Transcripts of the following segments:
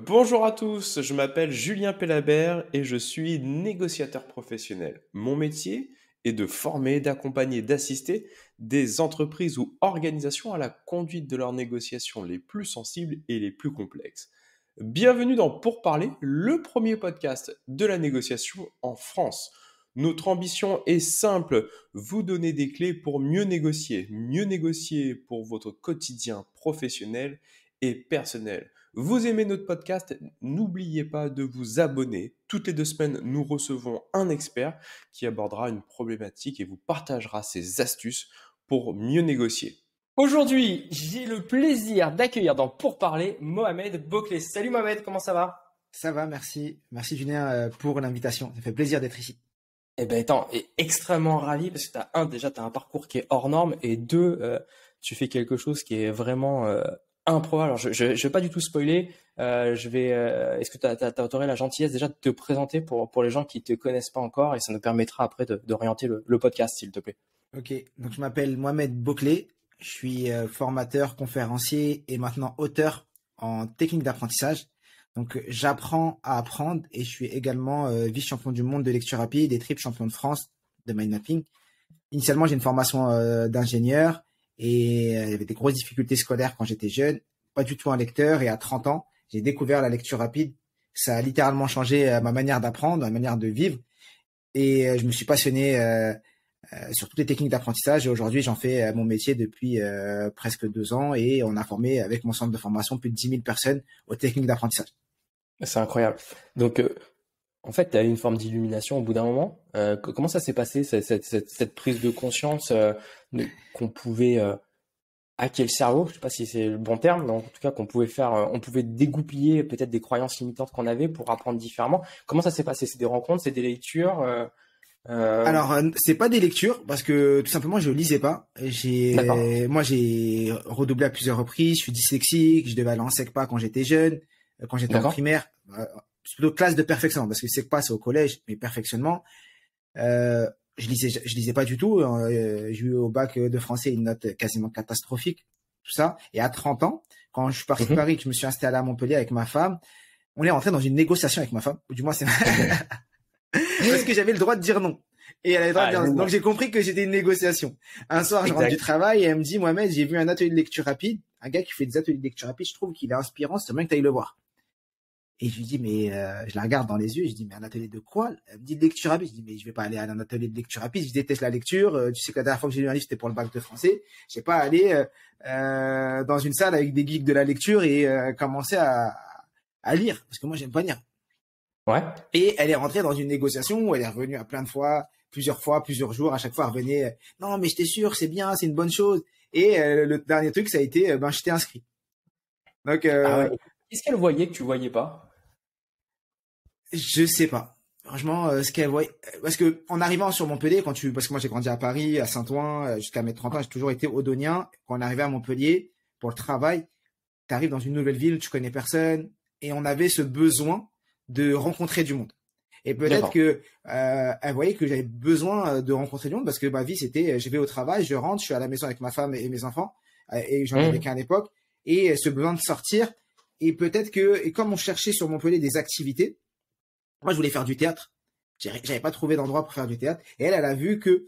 Bonjour à tous, je m'appelle Julien Pellabert et je suis négociateur professionnel. Mon métier est de former, d'accompagner, d'assister des entreprises ou organisations à la conduite de leurs négociations les plus sensibles et les plus complexes. Bienvenue dans Pour parler, le premier podcast de la négociation en France. Notre ambition est simple, vous donner des clés pour mieux négocier pour votre quotidien professionnel et personnel. Vous aimez notre podcast? N'oubliez pas de vous abonner. Toutes les 2 semaines, nous recevons un expert qui abordera une problématique et vous partagera ses astuces pour mieux négocier. Aujourd'hui, j'ai le plaisir d'accueillir dans Pour parler Mohamed Boclé. Salut Mohamed, comment ça va? Ça va, merci. Merci Julien pour l'invitation. Ça fait plaisir d'être ici. Eh ben, extrêmement ravi parce que t'as un parcours qui est hors norme et deux, tu fais quelque chose qui est vraiment improbable. Alors, je vais pas du tout spoiler. Est-ce que t'aurais la gentillesse déjà de te présenter pour les gens qui te connaissent pas encore et ça nous permettra après d'orienter le podcast, s'il te plaît. Ok, donc je m'appelle Mohamed Boclé. Je suis formateur, conférencier et maintenant auteur en technique d'apprentissage. Donc j'apprends à apprendre et je suis également vice-champion du monde de lecture rapide et triple champion de France de mind mapping. Initialement, j'ai une formation d'ingénieur et il y avait des grosses difficultés scolaires quand j'étais jeune, pas du tout un lecteur, et à 30 ans, j'ai découvert la lecture rapide. Ça a littéralement changé ma manière d'apprendre, ma manière de vivre, et je me suis passionné sur toutes les techniques d'apprentissage, et aujourd'hui j'en fais mon métier depuis presque 2 ans, et on a formé avec mon centre de formation plus de 10 000 personnes aux techniques d'apprentissage. C'est incroyable. Donc, en fait, tu as eu une forme d'illumination au bout d'un moment. Comment ça s'est passé, cette prise de conscience qu'on pouvait hacker le cerveau? Je sais pas si c'est le bon terme, mais en tout cas qu'on pouvait on pouvait dégoupiller peut-être des croyances limitantes qu'on avait pour apprendre différemment. Comment ça s'est passé? C'est des rencontres, c'est des lectures Alors, c'est pas des lectures parce que tout simplement je lisais pas. Moi j'ai redoublé à plusieurs reprises. Je suis dyslexique. Je devais aller en SECPA quand j'étais jeune, quand j'étais en primaire. C'est plutôt classe de perfectionnement parce que SECPA c'est au collège, mais perfectionnement. Je lisais pas du tout. J'ai eu au bac de français une note quasiment catastrophique, tout ça. Et à 30 ans, quand je suis parti de Paris, que je me suis installé à Montpellier avec ma femme, on est rentré dans une négociation avec ma femme. Ou du moins c'est parce que j'avais le droit de dire non. Et elle avait le droit de dire non. Donc j'ai compris que c'était une négociation. Un soir, je rentre du travail et elle me dit, Mohamed, j'ai vu un atelier de lecture rapide, un gars qui fait des ateliers de lecture rapide, je trouve qu'il est inspirant, c'est bien que tu ailles le voir. Et je lui dis, mais je la regarde dans les yeux, et je dis, mais un atelier de quoi? Elle me dit de lecture rapide. Je dis, mais je vais pas aller à un atelier de lecture rapide, je déteste la lecture. Tu sais que la dernière fois que j'ai lu un livre, c'était pour le bac de français. Je vais pas aller dans une salle avec des geeks de la lecture et commencer à lire, parce que moi j'aime pas lire. Ouais. Et elle est rentrée dans une négociation où elle est revenue à plusieurs jours, à chaque fois elle revenait, non mais je t'assure, c'est bien, c'est une bonne chose. Et le dernier truc, ça a été, je t'ai inscrit. Donc, ouais. Qu'est-ce qu'elle voyait que tu voyais pas? Je sais pas. Franchement, ce qu'elle voyait, parce que en arrivant sur Montpellier, parce que moi j'ai grandi à Paris, à Saint-Ouen, jusqu'à mes 30 ans, j'ai toujours été odonien. Quand on arrivait à Montpellier pour le travail, tu arrives dans une nouvelle ville, tu connais personne, et on avait ce besoin de rencontrer du monde. Et peut-être que elle voyait que j'avais besoin de rencontrer du monde parce que ma vie c'était, je vais au travail, je rentre, je suis à la maison avec ma femme et mes enfants, et j'en avais qu'à l'époque, et ce besoin de sortir. Et peut-être que, et comme on cherchait sur Montpellier des activités, moi je voulais faire du théâtre, j'avais pas trouvé d'endroit pour faire du théâtre, et elle a vu que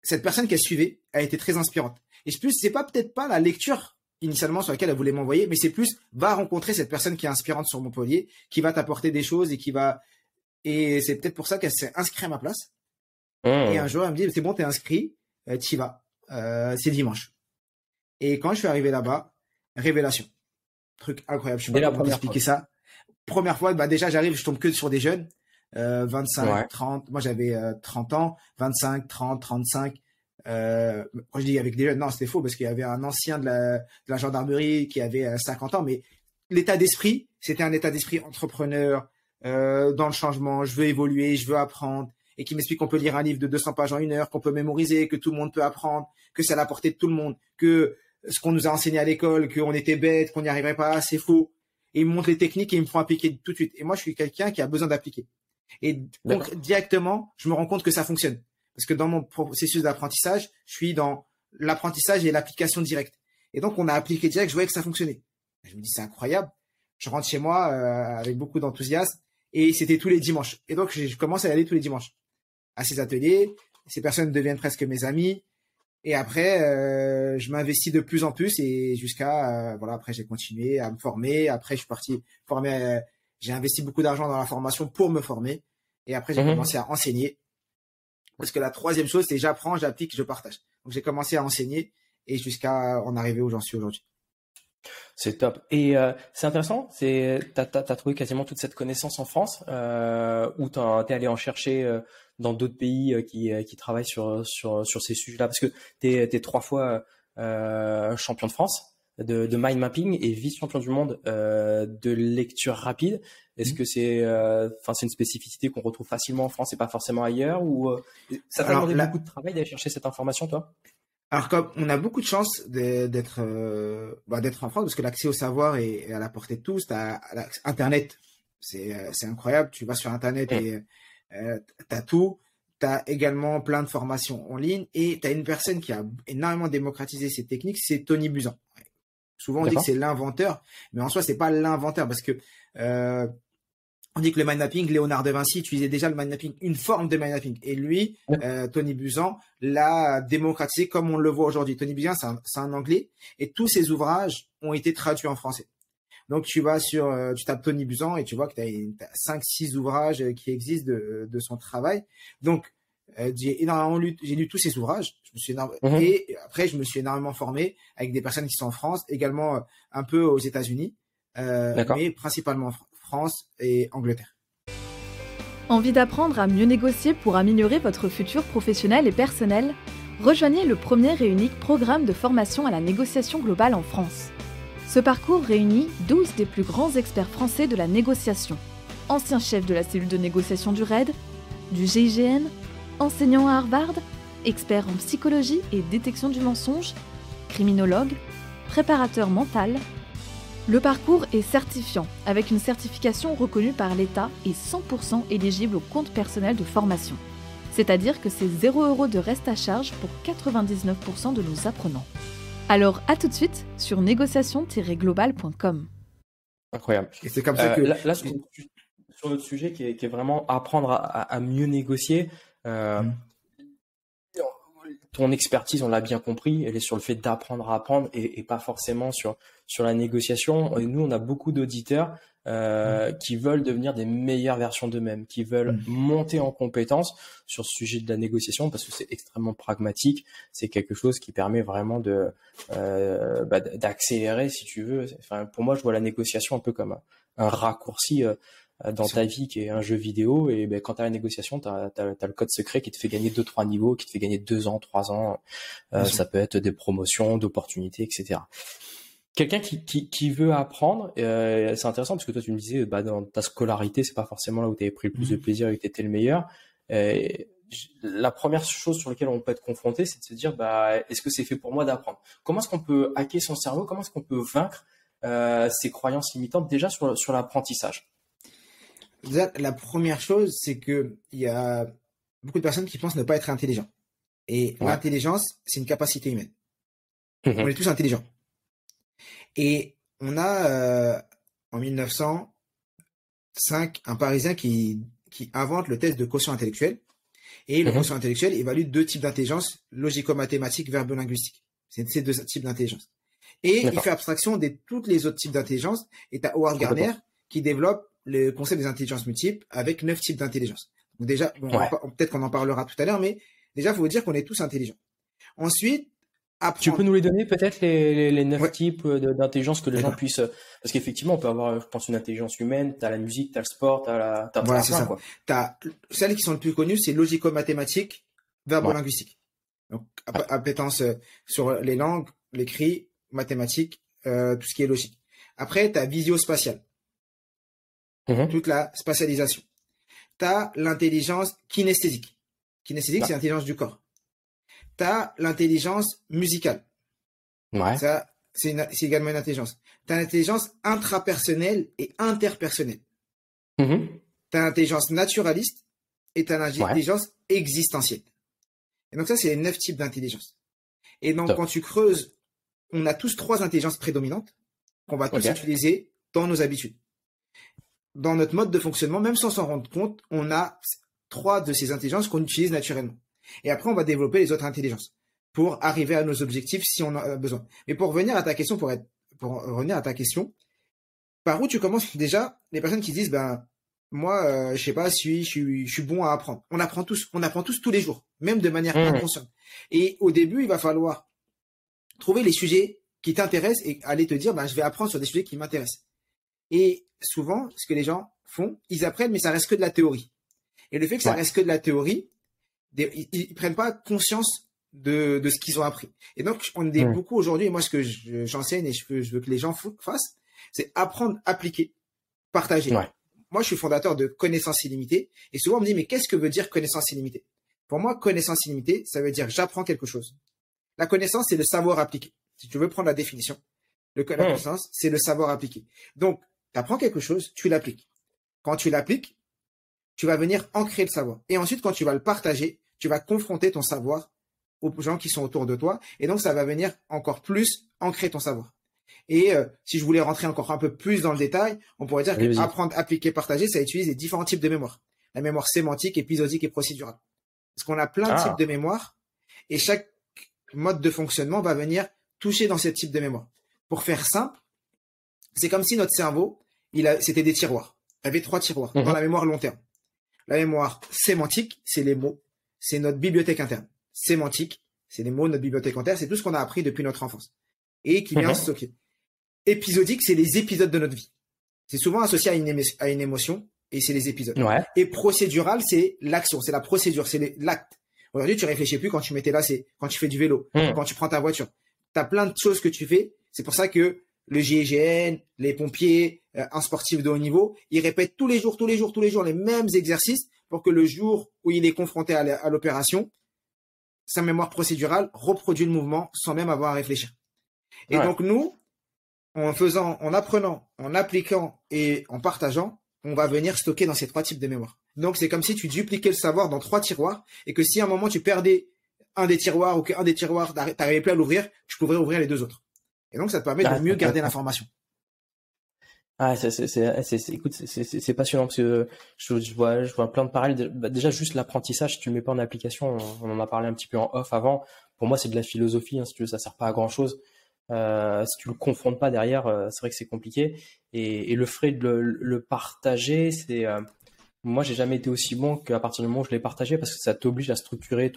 cette personne qu'elle suivait, elle était très inspirante. Et plus, c'est peut-être pas la lecture initialement sur laquelle elle voulait m'envoyer, mais c'est plus, va rencontrer cette personne qui est inspirante sur Montpellier, qui va t'apporter des choses et c'est peut-être pour ça qu'elle s'est inscrite à ma place. Et un jour, elle me dit, c'est bon, t'es inscrit, t'y vas, c'est dimanche. Et quand je suis arrivé là-bas, révélation. Truc incroyable, je sais pas comment expliquer ça. Première fois, déjà j'arrive, je tombe que sur des jeunes, 25, 30, moi j'avais 30 ans, 25, 30, 35. Quand je dis avec des jeunes, non, c'était faux parce qu'il y avait un ancien de la gendarmerie qui avait 50 ans, mais l'état d'esprit, c'était un état d'esprit entrepreneur, dans le changement, je veux évoluer, je veux apprendre, et qui m'explique qu'on peut lire un livre de 200 pages en 1 heure, qu'on peut mémoriser, que tout le monde peut apprendre, que c'est à la portée de tout le monde, que ce qu'on nous a enseigné à l'école, qu'on était bête, qu'on n'y arriverait pas, c'est faux. Et ils me montrent les techniques et ils me font appliquer tout de suite. Et moi, je suis quelqu'un qui a besoin d'appliquer. Et donc, directement, je me rends compte que ça fonctionne. Parce que dans mon processus d'apprentissage, je suis dans l'apprentissage et l'application directe. Et donc, on a appliqué direct, je voyais que ça fonctionnait. Et je me dis, c'est incroyable. je rentre chez moi avec beaucoup d'enthousiasme et c'était tous les dimanches. Et donc, je commence à y aller tous les dimanches à ces ateliers. Ces personnes deviennent presque mes amis. Et après, je m'investis de plus en plus et jusqu'à voilà. Après, j'ai continué à me former. Après, je suis parti former. J'ai investi beaucoup d'argent dans la formation pour me former. Et après, j'ai commencé à enseigner. Parce que la troisième chose, c'est j'apprends, j'applique, je partage. Donc, j'ai commencé à enseigner et jusqu'à en arriver où j'en suis aujourd'hui. C'est top. Et c'est intéressant, t'as trouvé quasiment toute cette connaissance en France ou t'es allé en chercher dans d'autres pays qui travaillent sur ces sujets-là, parce que t'es 3 fois champion de France de mind mapping et vice-champion du monde de lecture rapide. Est-ce que c'est une spécificité qu'on retrouve facilement en France et pas forcément ailleurs, ou ça t'a demandé beaucoup de travail d'aller chercher cette information, toi? Alors, comme on a beaucoup de chance d'être en France, parce que l'accès au savoir est à la portée de tous. Internet, c'est incroyable. Tu vas sur Internet et t'as tout. T'as également plein de formations en ligne et t'as une personne qui a énormément démocratisé ces techniques, c'est Tony Buzan. Souvent on dit que c'est l'inventeur, mais en soi c'est pas l'inventeur, parce que on dit que le mind mapping, Léonard de Vinci utilisait déjà le mind mapping, une forme de mind mapping. Et lui, Tony Buzan, l'a démocratisé comme on le voit aujourd'hui. Tony Buzan, c'est un Anglais. Et tous ses ouvrages ont été traduits en français. Donc, tu tapes Tony Buzan et tu vois que tu as 5-6 ouvrages qui existent de son travail. Donc, j'ai lu tous ses ouvrages. Et après, je me suis énormément formé avec des personnes qui sont en France, également un peu aux États-Unis, mais principalement en France et Angleterre. Envie d'apprendre à mieux négocier pour améliorer votre futur professionnel et personnel? Rejoignez le premier et unique programme de formation à la négociation globale en France. Ce parcours réunit 12 des plus grands experts français de la négociation, anciens chefs de la cellule de négociation du RAID, du GIGN, enseignants à Harvard, experts en psychologie et détection du mensonge, criminologues, préparateurs mental. Le parcours est certifiant, avec une certification reconnue par l'État et 100% éligible au compte personnel de formation. C'est-à-dire que c'est 0 € de reste à charge pour 99% de nos apprenants. Alors à tout de suite sur négociation-global.com. Incroyable. Et c'est comme ça que... Là, sur notre sujet qui est vraiment apprendre à mieux négocier, ton expertise, on l'a bien compris, elle est sur le fait d'apprendre à apprendre et pas forcément sur la négociation. Et nous, on a beaucoup d'auditeurs qui veulent devenir des meilleures versions d'eux-mêmes, qui veulent monter en compétence sur ce sujet de la négociation, parce que c'est extrêmement pragmatique. C'est quelque chose qui permet vraiment d'accélérer, si tu veux. Enfin, pour moi, je vois la négociation un peu comme un raccourci dans ta vie qui est un jeu vidéo, et quand tu as la négociation, tu as le code secret qui te fait gagner 2-3 niveaux, qui te fait gagner 2 ans, 3 ans, ça peut être des promotions, d'opportunités, etc. Quelqu'un qui veut apprendre, c'est intéressant parce que toi tu me disais dans ta scolarité, c'est pas forcément là où tu avais pris le plus de plaisir et que tu étais le meilleur. La première chose sur laquelle on peut être confronté, c'est de se dire est-ce que c'est fait pour moi d'apprendre? Comment est-ce qu'on peut hacker son cerveau? Comment est-ce qu'on peut vaincre ses croyances limitantes déjà sur l'apprentissage? Déjà, la première chose, c'est que il y a beaucoup de personnes qui pensent ne pas être intelligents. Et l'intelligence, c'est une capacité humaine. On est tous intelligents. Et on a, en 1905, un Parisien qui invente le test de quotient intellectuel. Et le quotient intellectuel évalue 2 types d'intelligence, logico-mathématique, verbo-linguistique. C'est ces 2 types d'intelligence. Et il fait abstraction de toutes les autres types d'intelligence. Et tu as Howard Gardner qui développe le concept des intelligences multiples avec 9 types d'intelligence. Donc déjà, peut-être qu'on en parlera tout à l'heure, mais déjà, il faut dire qu'on est tous intelligents. Ensuite, tu peux nous les donner peut-être les 9 types d'intelligence que les gens puissent, parce qu'effectivement on peut avoir, je pense, une intelligence humaine, t'as la musique, t'as le sport, t'as c'est ça. T'as celles qui sont les plus connues, c'est logico-mathématique, verbo-linguistique. Donc appétence sur les langues, l'écrit, mathématiques, tout ce qui est logique. Après t'as visio-spatiale, toute la spatialisation. T'as l'intelligence kinesthésique. Kinesthésique, c'est l'intelligence du corps. T'as l'intelligence musicale. Ça, c'est également une intelligence. T'as l'intelligence intrapersonnelle et interpersonnelle. T'as l'intelligence naturaliste et t'as l'intelligence existentielle. Et donc ça, c'est les 9 types d'intelligence. Et donc, quand tu creuses, on a tous 3 intelligences prédominantes qu'on va tous utiliser dans nos habitudes. Dans notre mode de fonctionnement, même sans s'en rendre compte, on a 3 de ces intelligences qu'on utilise naturellement. Et après, on va développer les autres intelligences pour arriver à nos objectifs si on en a besoin. Mais pour revenir à ta question, par où tu commences déjà? Les personnes qui disent, moi, je sais pas, je suis bon à apprendre. On apprend tous tous les jours, même de manière inconsciente. Et au début, il va falloir trouver les sujets qui t'intéressent et aller te dire, je vais apprendre sur des sujets qui m'intéressent. Et souvent, ce que les gens font, ils apprennent, mais ça reste que de la théorie. Et le fait que ça reste que de la théorie, ils prennent pas conscience de ce qu'ils ont appris. Et donc, on est beaucoup aujourd'hui, et moi, ce que j'enseigne et je veux que les gens fassent, c'est apprendre, appliquer, partager. Ouais. Moi, je suis fondateur de Connaissance Illimitée, et souvent on me dit, mais qu'est-ce que veut dire connaissance illimitée? Pour moi, connaissance illimitée, ça veut dire j'apprends quelque chose. La connaissance, c'est le savoir appliqué. Si tu veux prendre la définition, la connaissance, c'est le savoir appliqué. Donc, tu apprends quelque chose, tu l'appliques. Quand tu l'appliques, tu vas venir ancrer le savoir. Et ensuite, quand tu vas le partager, tu vas confronter ton savoir aux gens qui sont autour de toi. Et donc, ça va venir encore plus ancrer ton savoir. Et si je voulais rentrer encore un peu plus dans le détail, on pourrait dire que apprendre, appliquer, partager, ça utilise les différents types de mémoire. La mémoire sémantique, épisodique et procédurale. Parce qu'on a plein de types de mémoire et chaque mode de fonctionnement va venir toucher dans ce type de mémoire. Pour faire simple, c'est comme si notre cerveau, c'était des tiroirs. Il y avait 3 tiroirs dans la mémoire long terme. La mémoire sémantique, c'est les mots. C'est notre bibliothèque interne. Sémantique, c'est les mots, notre bibliothèque interne. C'est tout ce qu'on a appris depuis notre enfance et qui vient stocker. Épisodique, c'est les épisodes de notre vie. C'est souvent associé à une émotion et c'est les épisodes. Ouais. Et procédural, c'est l'action, c'est la procédure, c'est l'acte. Aujourd'hui, tu réfléchis plus quand tu mettais là, c'est quand tu fais du vélo, quand tu prends ta voiture. Tu as plein de choses que tu fais. C'est pour ça que le GIGN, les pompiers, un sportif de haut niveau, ils répètent tous les jours les mêmes exercices pour que le jour où il est confronté à l'opération, sa mémoire procédurale reproduit le mouvement sans même avoir à réfléchir. Et donc nous, en apprenant, en appliquant et en partageant, on va venir stocker dans ces 3 types de mémoire. Donc c'est comme si tu dupliquais le savoir dans 3 tiroirs et que si à un moment tu perdais un des tiroirs ou qu'un des tiroirs t'arrivais plus à l'ouvrir, tu pourrais ouvrir les 2 autres. Et donc ça te permet de mieux garder l'information. Écoute, c'est passionnant parce que je vois plein de parallèles. Déjà juste l'apprentissage, si tu le mets pas en application, on en a parlé un petit peu en off avant. Pour moi, c'est de la philosophie, si tu veux, ça sert pas à grand chose. Si tu le confrontes pas derrière, c'est vrai que c'est compliqué. Et le fait de le partager, moi, j'ai jamais été aussi bon qu'à partir du moment où je l'ai partagé parce que ça t'oblige à structurer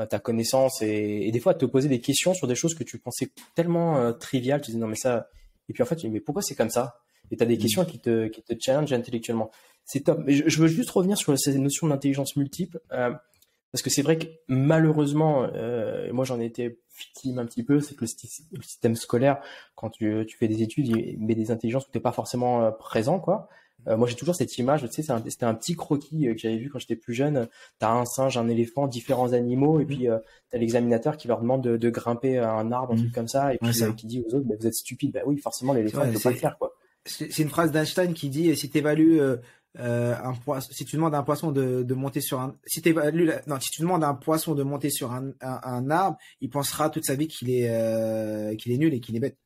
ta connaissance et des fois à te poser des questions sur des choses que tu pensais tellement triviales. Tu dis non mais ça. Et puis en fait, tu dis mais pourquoi c'est comme ça? Et tu as des questions qui te challenge intellectuellement. C'est top. Mais je veux juste revenir sur ces notions d'intelligence multiple. Parce que c'est vrai que malheureusement, moi j'en ai été victime un petit peu, c'est que le système scolaire, quand tu fais des études, il met des intelligences où tu n'es pas forcément présent, quoi. Moi j'ai toujours cette image, tu sais, c'était un petit croquis que j'avais vu quand j'étais plus jeune. Tu as un singe, un éléphant, différents animaux, et puis tu as l'examinateur qui leur demande de grimper à un arbre, un truc comme ça, et puis qui dit aux autres, vous êtes stupides. Bah oui, forcément l'éléphant ne peut pas le faire, quoi. C'est une phrase d'Einstein qui dit si tu évalues si tu demandes à un poisson de monter sur un si tu demandes à un poisson de monter sur un arbre, il pensera toute sa vie qu'il est nul et qu'il est bête.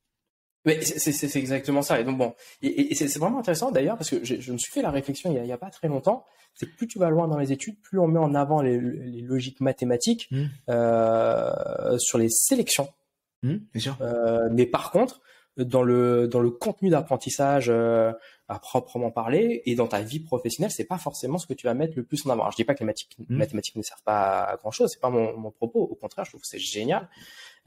Mais c'est exactement ça. Et donc bon, et c'est vraiment intéressant d'ailleurs parce que je me suis fait la réflexion il y a pas très longtemps. C'est que plus tu vas loin dans les études, plus on met en avant les logiques mathématiques sur les sélections. Bien sûr. Mais par contre, dans le contenu d'apprentissage à proprement parler et dans ta vie professionnelle, c'est pas forcément ce que tu vas mettre le plus en avant. Alors, je dis pas que les mathématiques ne servent pas à grand chose, c'est pas mon propos. Au contraire, je trouve que c'est génial.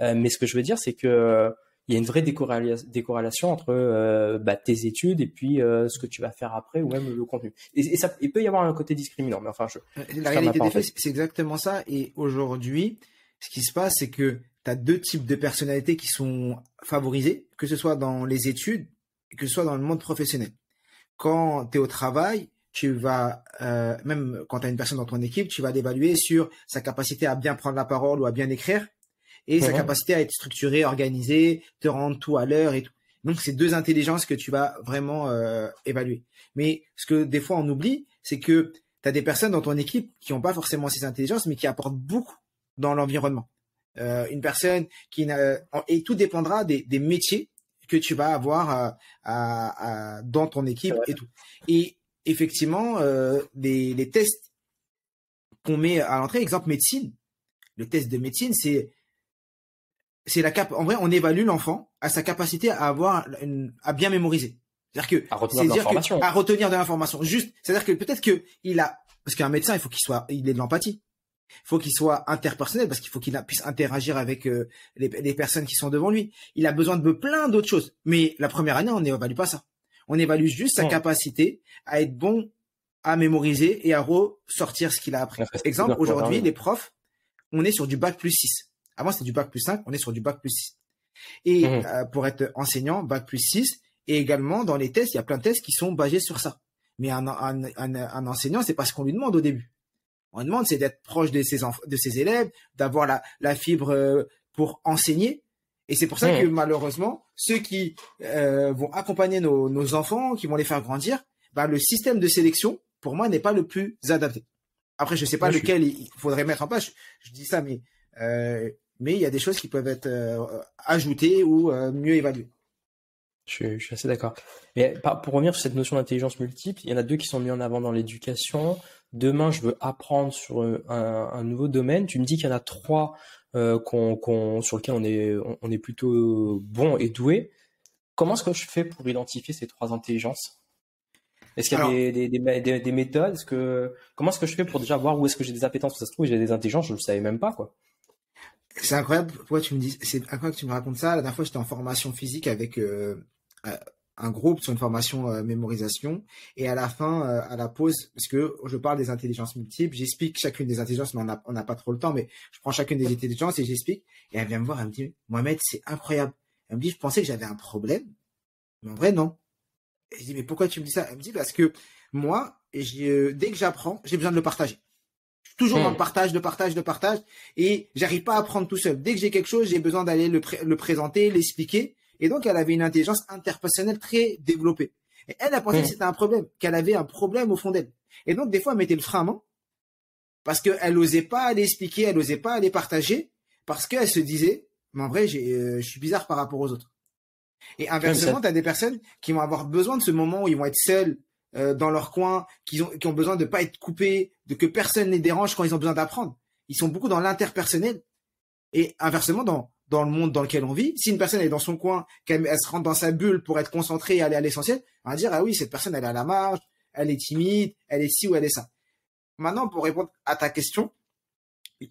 Mais ce que je veux dire, c'est que il y a une vraie décorrélation entre tes études et puis ce que tu vas faire après ou même le contenu. Et ça, il peut y avoir un côté discriminant, mais enfin, la réalité des faits, c'est exactement ça. Et aujourd'hui, ce qui se passe, c'est que tu as 2 types de personnalités qui sont favorisées, que ce soit dans les études et que ce soit dans le monde professionnel. Quand tu es au travail, tu vas, même quand tu as une personne dans ton équipe, tu vas l'évaluer sur sa capacité à bien prendre la parole ou à bien écrire et sa capacité à être structuré, organisé, te rendre tout à l'heure et tout. Donc, c'est 2 intelligences que tu vas vraiment évaluer. Mais ce que des fois on oublie, c'est que tu as des personnes dans ton équipe qui n'ont pas forcément ces intelligences, mais qui apportent beaucoup dans l'environnement. Une personne et tout dépendra des métiers que tu vas avoir dans ton équipe et tout. Et effectivement, les tests qu'on met à l'entrée, exemple médecine, le test de médecine, c'est en vrai, on évalue l'enfant à sa capacité à à bien mémoriser. C'est-à-dire que, à retenir de l'information. Juste, c'est-à-dire que peut-être parce qu'un médecin, il faut il ait de l'empathie. Il faut qu'il soit interpersonnel parce qu'il faut qu'il puisse interagir avec les personnes qui sont devant lui. Il a besoin de plein d'autres choses. Mais la première année, on n'évalue pas ça. On évalue juste sa capacité à être bon à mémoriser et à ressortir ce qu'il a appris. Exemple, aujourd'hui, les profs, on est sur du bac plus 6. Avant, c'était du bac plus 5, on est sur du bac plus 6. Et pour être enseignant, bac plus 6, et également, dans les tests, il y a plein de tests qui sont basés sur ça. Mais un enseignant, c'est pas ce qu'on lui demande au début. On lui demande, c'est d'être proche de ses élèves, d'avoir la fibre pour enseigner. Et c'est pour ça que malheureusement, ceux qui vont accompagner nos enfants, qui vont les faire grandir, le système de sélection, pour moi, n'est pas le plus adapté. Après, je sais pas lequel il faudrait mettre en place. Je dis ça, mais il y a des choses qui peuvent être ajoutées ou mieux évaluées. Je suis assez d'accord. Et pour revenir sur cette notion d'intelligence multiple, il y en a deux qui sont mis en avant dans l'éducation. Demain, je veux apprendre sur un nouveau domaine. Tu me dis qu'il y en a trois sur lesquels on est plutôt bon et doué. Comment est-ce que je fais pour identifier ces trois intelligences? Est-ce qu'il y a des méthodes? Comment est-ce que je fais pour déjà voir où est-ce que j'ai des appétences? Parce que ça se trouve, j'ai des intelligences, je ne le savais même pas, quoi. C'est incroyable. Pourquoi c'est incroyable que tu me racontes ça. La dernière fois, j'étais en formation physique avec un groupe sur une formation mémorisation. Et à la fin, à la pause, parce que je parle des intelligences multiples, j'explique chacune des intelligences, mais on n'a pas trop le temps, mais je prends chacune des intelligences et j'explique. Et elle vient me voir, elle me dit, Mohamed, c'est incroyable. Elle me dit, je pensais que j'avais un problème, mais en vrai, non. Et je dis, mais pourquoi tu me dis ça? Elle me dit, parce que moi, dès que j'apprends, j'ai besoin de le partager. Je suis toujours dans le partage, et j'arrive pas à apprendre tout seul. Dès que j'ai quelque chose, j'ai besoin d'aller le présenter, l'expliquer. Et donc, elle avait une intelligence interpersonnelle très développée. Et elle a pensé que c'était un problème, qu'elle avait un problème au fond d'elle. Et donc, des fois, elle mettait le frein à main parce qu'elle n'osait pas aller expliquer, elle n'osait pas aller partager parce qu'elle se disait, mais en vrai, je suis bizarre par rapport aux autres. Et inversement, tu as des personnes qui vont avoir besoin de ce moment où ils vont être seuls dans leur coin, qui ont besoin de pas être coupés, de que personne ne les dérange quand ils ont besoin d'apprendre. Ils sont beaucoup dans l'interpersonnel. Et inversement, dans le monde dans lequel on vit, si une personne est dans son coin, qu'elle se rentre dans sa bulle pour être concentrée et aller à l'essentiel, on va dire, ah oui, cette personne, elle est à la marge, elle est timide, elle est ci ou elle est ça. Maintenant, pour répondre à ta question,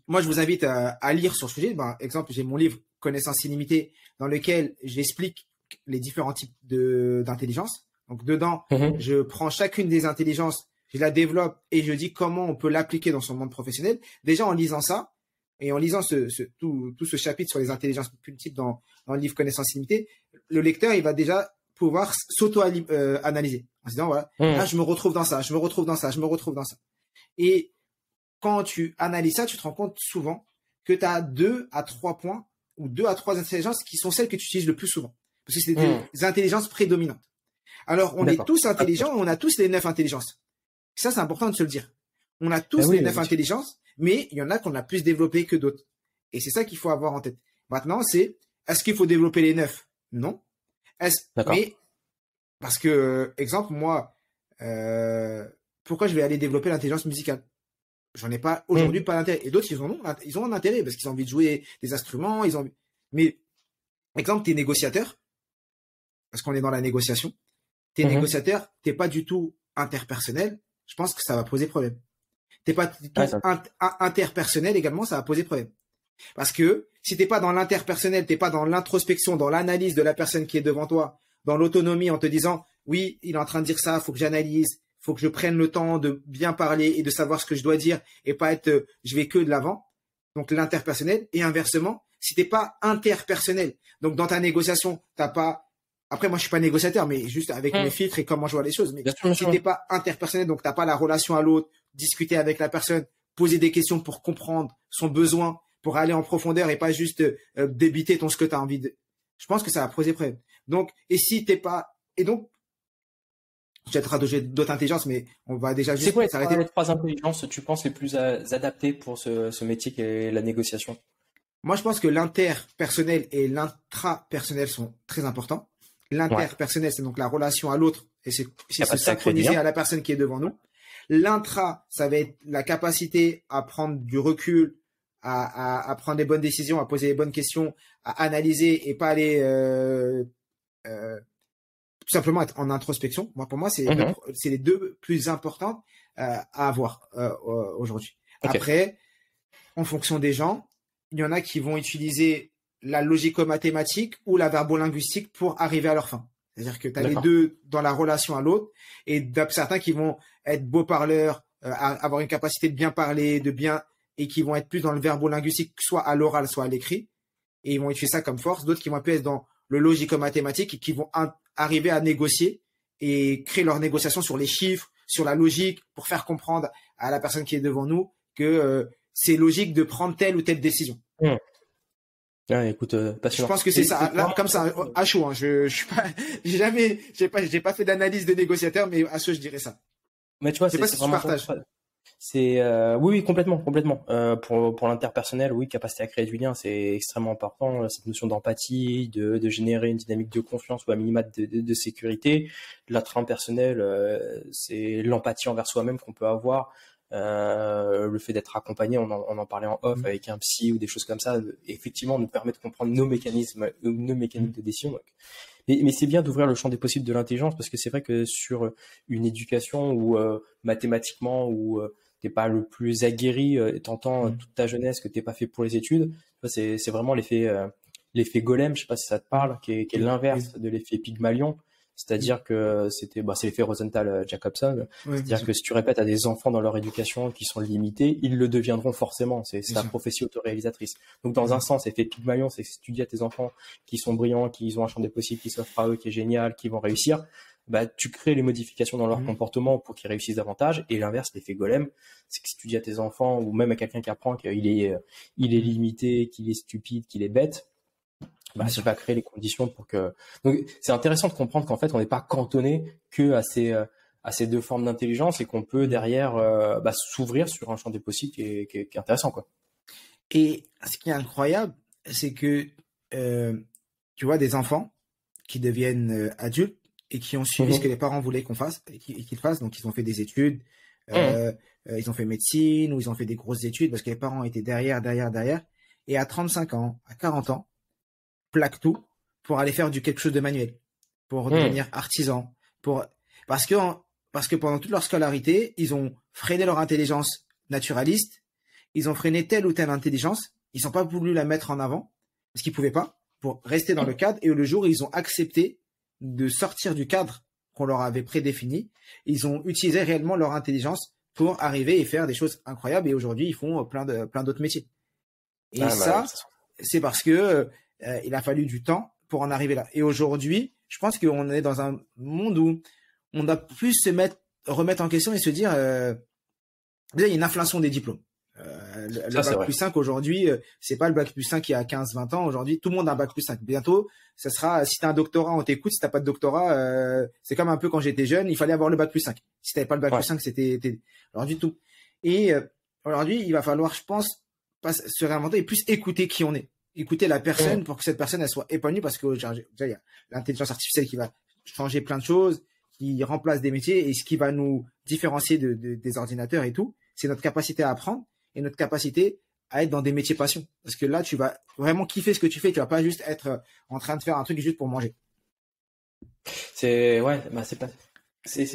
moi, je vous invite à lire sur ce sujet. Exemple, j'ai mon livre Connaissance illimitée dans lequel j'explique les différents types d'intelligence. Donc, dedans, je prends chacune des intelligences, je la développe et je dis comment on peut l'appliquer dans son monde professionnel. Déjà, en lisant ça, et en lisant tout ce chapitre sur les intelligences multiples dans le livre Connaissance illimitée, le lecteur, il va déjà pouvoir s'auto-analyser. En se disant, voilà, là, je me retrouve dans ça, je me retrouve dans ça, je me retrouve dans ça. Et quand tu analyses ça, tu te rends compte souvent que tu as 2 à 3 points ou 2 à 3 intelligences qui sont celles que tu utilises le plus souvent. Parce que c'est des intelligences prédominantes. Alors, on est tous intelligents, on a tous les 9 intelligences. Ça, c'est important de se le dire. On a tous les 9 intelligences, mais il y en a qu'on a plus développé que d'autres. Et c'est ça qu'il faut avoir en tête. Maintenant, est-ce qu'il faut développer les 9? Non. Mais, parce que, exemple, moi, pourquoi je vais aller développer l'intelligence musicale? J'en ai pas, aujourd'hui, pas d'intérêt. Et d'autres, ils ont un intérêt parce qu'ils ont envie de jouer des instruments, mais, exemple, t'es négociateur, parce qu'on est dans la négociation. T'es négociateur, t'es pas du tout interpersonnel, je pense que ça va poser problème. T'es pas du tout interpersonnel également, ça va poser problème. Parce que si t'es pas dans l'interpersonnel, t'es pas dans l'introspection, dans l'analyse de la personne qui est devant toi, dans l'autonomie en te disant, oui, il est en train de dire ça, faut que j'analyse, faut que je prenne le temps de bien parler et de savoir ce que je dois dire et pas être, je vais que de l'avant. Donc l'interpersonnel. Et inversement, si t'es pas interpersonnel, donc dans ta négociation, t'as pas, après, moi, je suis pas négociateur, mais juste avec mes filtres et comment je vois les choses. Mais si t'es pas interpersonnel, donc t'as pas la relation à l'autre, discuter avec la personne, poser des questions pour comprendre son besoin, pour aller en profondeur et pas juste débiter ce que t'as envie de. Je pense que ça va poser problème. Donc, et si t'es pas, et donc, je vais te d'autres intelligences, mais on va déjà juste s'arrêter. C'est quoi les 3 intelligences, tu penses, les plus adaptées pour ce métier qu'est la négociation? Moi, je pense que l'interpersonnel et l'intrapersonnel sont très importants. L'interpersonnel, c'est donc la relation à l'autre et c'est se Capacité à créer du synchroniser lien. à la personne qui est devant nous. L'intra, ça va être la capacité à prendre du recul, à prendre des bonnes décisions, à poser les bonnes questions, à analyser et pas aller tout simplement être en introspection. Moi, pour moi, c'est les deux plus importantes à avoir aujourd'hui. Ok. Après, en fonction des gens, il y en a qui vont utiliser la logico-mathématique ou la verbo-linguistique pour arriver à leur fin. C'est-à-dire que tu as les D'accord. deux dans la relation à l'autre et certains qui vont être beaux parleurs, avoir une capacité de bien parler, et qui vont être plus dans le verbo-linguistique, soit à l'oral, soit à l'écrit. Et ils vont utiliser ça comme force. D'autres qui vont plus être dans le logico-mathématique et qui vont arriver à négocier et créer leur négociation sur les chiffres, sur la logique, pour faire comprendre à la personne qui est devant nous que c'est logique de prendre telle ou telle décision. Ouais, écoute, Je passionnant. pense que c'est ça. Là, comme ça, à chaud. Hein. Je suis pas, j'ai pas fait d'analyse de négociateur, mais à chaud, je dirais ça. Mais tu vois, Je sais c'est pas si tu vraiment partages. c'est oui, complètement. Pour l'interpersonnel, oui, capacité à créer du lien, c'est extrêmement important. Cette notion d'empathie, de générer une dynamique de confiance ou à minima de sécurité. L'intrapersonnel, c'est l'empathie envers soi-même qu'on peut avoir. Le fait d'être accompagné, on en parlait en off avec un psy ou des choses comme ça, effectivement nous permet de comprendre nos mécanismes de décision. Mais c'est bien d'ouvrir le champ des possibles de l'intelligence parce que c'est vrai que sur une éducation où mathématiquement où t'es pas le plus aguerri, t'entends toute ta jeunesse que t'es pas fait pour les études, c'est vraiment l'effet Golem, je sais pas si ça te parle, qui est l'inverse de l'effet Pygmalion. C'est-à-dire que c'est l'effet Rosenthal-Jacobson. C'est-à-dire que si tu répètes à des enfants dans leur éducation qui sont limités, ils le deviendront forcément. C'est la prophétie autoréalisatrice. Donc, dans un sens, l'effet Pygmalion, c'est que si tu dis à tes enfants qui sont brillants, qu'ils ont un champ des possibles qui s'offre à eux, qui est génial, qui vont réussir, bah, tu crées les modifications dans leur comportement pour qu'ils réussissent davantage. Et l'inverse, l'effet Golem, c'est que si tu dis à tes enfants ou même à quelqu'un qui apprend qu'il est limité, qu'il est stupide, qu'il est bête, bah, ça va créer les conditions pour que. Donc, c'est intéressant de comprendre qu'en fait, on n'est pas cantonné que à ces deux formes d'intelligence et qu'on peut derrière s'ouvrir sur un champ des possibles qui est intéressant, quoi. Et ce qui est incroyable, c'est que tu vois des enfants qui deviennent adultes et qui ont suivi ce que les parents voulaient qu'on fasse et qu'ils fassent. Donc, ils ont fait des études, ils ont fait médecine ou ils ont fait des grosses études parce que les parents étaient derrière. Et à 35 ans, à 40 ans, plaquent tout pour aller faire quelque chose de manuel, pour devenir artisan, parce que pendant toute leur scolarité, ils ont freiné leur intelligence naturaliste, ils ont freiné telle ou telle intelligence, ils n'ont pas voulu la mettre en avant, parce qu'ils pouvaient pas, pour rester dans le cadre, et le jour où ils ont accepté de sortir du cadre qu'on leur avait prédéfini, ils ont utilisé réellement leur intelligence pour arriver et faire des choses incroyables, et aujourd'hui, ils font plein d'autres métiers. Et c'est parce que il a fallu du temps pour en arriver là. Et aujourd'hui, je pense qu'on est dans un monde où on doit plus remettre en question et se dire, déjà, il y a une inflation des diplômes. Le bac plus 5 aujourd'hui, c'est pas le bac plus 5 il y a 15-20 ans. Aujourd'hui, tout le monde a un bac plus 5. Bientôt, ça sera, si t'as un doctorat, on t'écoute. Si t'as pas de doctorat, c'est comme un peu quand j'étais jeune, il fallait avoir le bac plus 5. Si t'avais pas le bac plus 5, c'était aujourd'hui tout. Et aujourd'hui, il va falloir, je pense, se réinventer et plus écouter qui on est. Écouter la personne pour que cette personne elle soit épanouie parce que déjà il y a l'intelligence artificielle qui va changer plein de choses, qui remplace des métiers et ce qui va nous différencier des ordinateurs et tout, c'est notre capacité à apprendre et notre capacité à être dans des métiers passion. Parce que là, tu vas vraiment kiffer ce que tu fais, tu vas pas juste être en train de faire un truc juste pour manger. C'est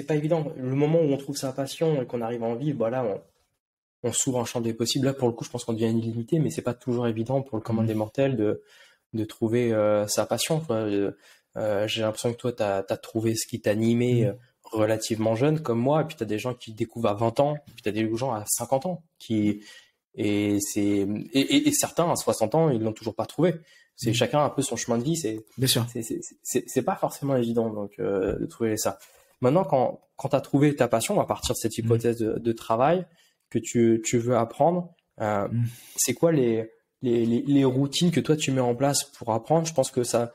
pas évident. Le moment où on trouve sa passion et qu'on arrive à en vivre, là, on s'ouvre un champ des possibles. Là, pour le coup, je pense qu'on devient illimité, mais c'est pas toujours évident pour le commun des mortels de trouver sa passion, quoi. J'ai l'impression que toi, t'as trouvé ce qui t'animait relativement jeune, comme moi, et puis t'as des gens qui découvrent à 20 ans, puis t'as des gens à 50 ans et certains à 60 ans, ils l'ont toujours pas trouvé. C'est chacun un peu son chemin de vie. Bien sûr. C'est pas forcément évident, donc, de trouver ça. Maintenant, quand t'as trouvé ta passion, à partir de cette hypothèse de travail, que tu veux apprendre, c'est quoi les routines que toi tu mets en place pour apprendre? Je pense que ça,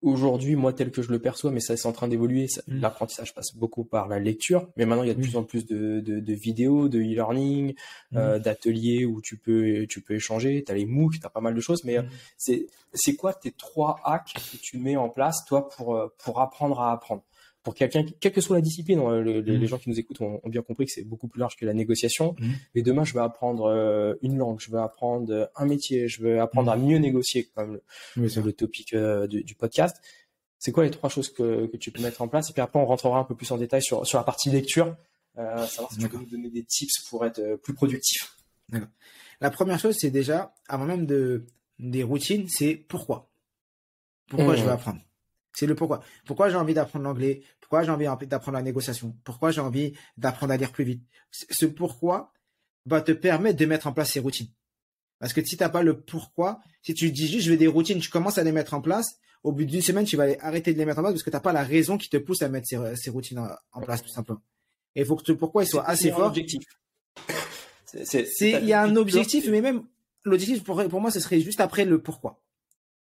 aujourd'hui, moi, tel que je le perçois, mais ça, c'est en train d'évoluer. L'apprentissage passe beaucoup par la lecture, mais maintenant, il y a de plus en plus de vidéos, de e-learning, d'ateliers où tu peux échanger. T'as les MOOC, t'as pas mal de choses, mais c'est quoi tes 3 hacks que tu mets en place, toi, pour apprendre à apprendre? Pour quelqu'un, quelle que soit la discipline, les gens qui nous écoutent ont bien compris que c'est beaucoup plus large que la négociation. Mais demain, je vais apprendre une langue, je vais apprendre un métier, je vais apprendre à mieux négocier, comme le topic du podcast. C'est quoi les 3 choses que tu peux mettre en place? Et puis après, on rentrera un peu plus en détail sur la partie lecture, savoir si tu peux nous donner des tips pour être plus productif. D'accord. La première chose, c'est déjà, avant même des routines, c'est pourquoi. Pourquoi je veux apprendre? C'est le pourquoi. Pourquoi j'ai envie d'apprendre l'anglais? Pourquoi j'ai envie d'apprendre la négociation? Pourquoi j'ai envie d'apprendre à lire plus vite? Ce pourquoi va te permettre de mettre en place ces routines. Parce que si t'as pas le pourquoi, si tu dis juste je veux des routines, tu commences à les mettre en place, au bout d'une semaine, tu vas arrêter de les mettre en place parce que t'as pas la raison qui te pousse à mettre ces routines en place, tout simplement. Et il faut que ce pourquoi il soit assez fort. Objectif. Il y a un objectif, mais même l'objectif pour moi, ce serait juste après le pourquoi.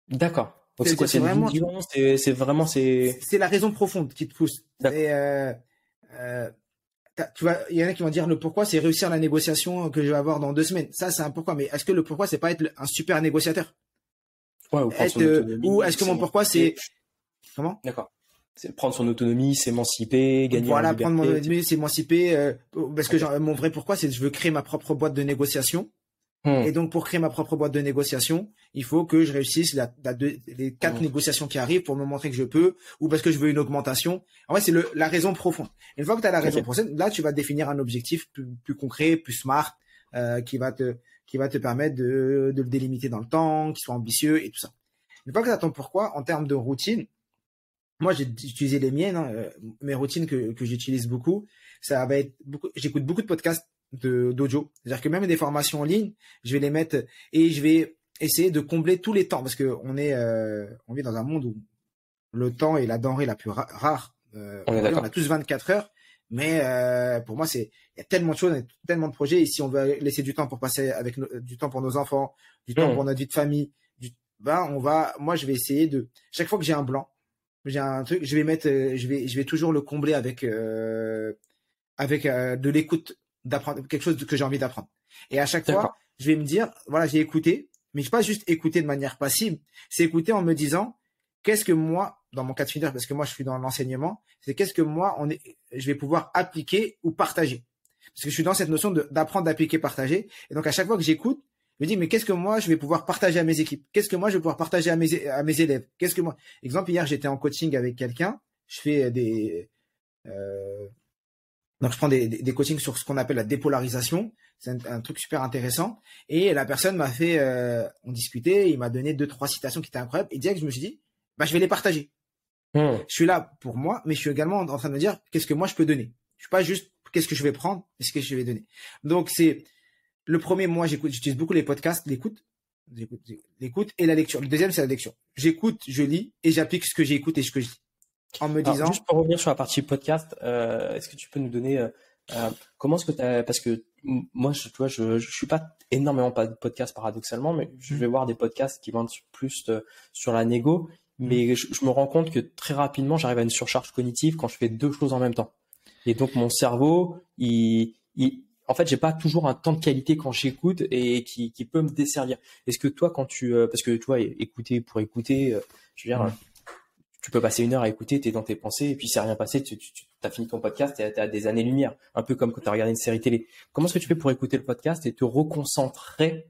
D'accord. Donc c'est quoi? C'est vraiment, c'est la raison profonde qui te pousse. Et il y en a qui vont dire le pourquoi, c'est réussir la négociation que je vais avoir dans 2 semaines. Ça, c'est un pourquoi. Mais est-ce que le pourquoi, c'est pas être un super négociateur? Ouais, ou est-ce que mon pourquoi, c'est comment? D'accord. C'est prendre son autonomie, s'émanciper, gagner en liberté. Voilà, prendre mon autonomie, s'émanciper. Parce que mon vrai pourquoi, c'est que je veux créer ma propre boîte de négociation. Et donc, pour créer ma propre boîte de négociation, il faut que je réussisse les 4 négociations qui arrivent pour me montrer que je peux, ou parce que je veux une augmentation. En vrai, c'est la raison profonde. Une fois que tu as la raison profonde, là, tu vas définir un objectif plus concret, plus smart, qui va te permettre de le délimiter dans le temps, qui soit ambitieux et tout ça. Une fois que tu as ton pourquoi, en termes de routine, moi, j'ai utilisé les miennes, mes routines que j'utilise beaucoup. Ça va être j'écoute beaucoup de podcasts d'audio. C'est-à-dire que même des formations en ligne, je vais les mettre et je vais essayer de combler tous les temps parce que on vit dans un monde où le temps est la denrée la plus rare. On a tous 24 heures, mais pour moi, il y a tellement de choses, tellement de projets. Et si on veut laisser du temps pour passer du temps pour nos enfants, du temps pour notre vie de famille, moi, je vais essayer chaque fois que j'ai un blanc, j'ai un truc, je vais toujours le combler avec de l'écoute, d'apprendre quelque chose que j'ai envie d'apprendre. Et à chaque fois, je vais me dire, voilà, j'ai écouté, mais je pas juste écouter de manière passive, c'est écouter en me disant, qu'est-ce que moi, dans mon cas de figure, parce que moi je suis dans l'enseignement, c'est qu'est-ce que moi je vais pouvoir appliquer ou partager. Parce que je suis dans cette notion d'apprendre, d'appliquer, partager. Et donc à chaque fois que j'écoute, je me dis, mais qu'est-ce que moi je vais pouvoir partager à mes équipes? Qu'est-ce que moi je vais pouvoir partager à mes élèves? Exemple, hier j'étais en coaching avec quelqu'un, je fais donc, je prends des coachings sur ce qu'on appelle la dépolarisation. C'est un truc super intéressant. Et la personne m'a fait, on discutait, il m'a donné 2-3 citations qui étaient incroyables. Et direct, je me suis dit, je vais les partager. Je suis là pour moi, mais je suis également en train de me dire, qu'est-ce que moi je peux donner? Je suis pas juste, qu'est-ce que je vais prendre, mais ce que je vais donner. Donc, c'est le premier, moi, j'utilise beaucoup les podcasts, l'écoute et la lecture. Le deuxième, c'est la lecture. J'écoute, je lis et j'applique ce que j'écoute et ce que je lis. En me disant. Juste pour revenir sur la partie podcast, est-ce que tu peux nous donner comment est-ce que parce que moi, tu vois, je suis pas énormément pas de podcasts paradoxalement, mais je vais voir des podcasts qui vont plus sur la négo, mais je me rends compte que très rapidement, j'arrive à une surcharge cognitive quand je fais 2 choses en même temps. Et donc mon cerveau, en fait, j'ai pas toujours un temps de qualité quand j'écoute et qui peut me desservir. Est-ce que toi, quand parce que tu vois, écouter pour écouter, je veux dire. Tu peux passer 1 heure à écouter, t'es dans tes pensées, et puis c'est rien passé, tu as fini ton podcast, t'es à des années-lumière. Un peu comme quand t'as regardé une série télé. Comment est-ce que tu fais pour écouter le podcast et te reconcentrer,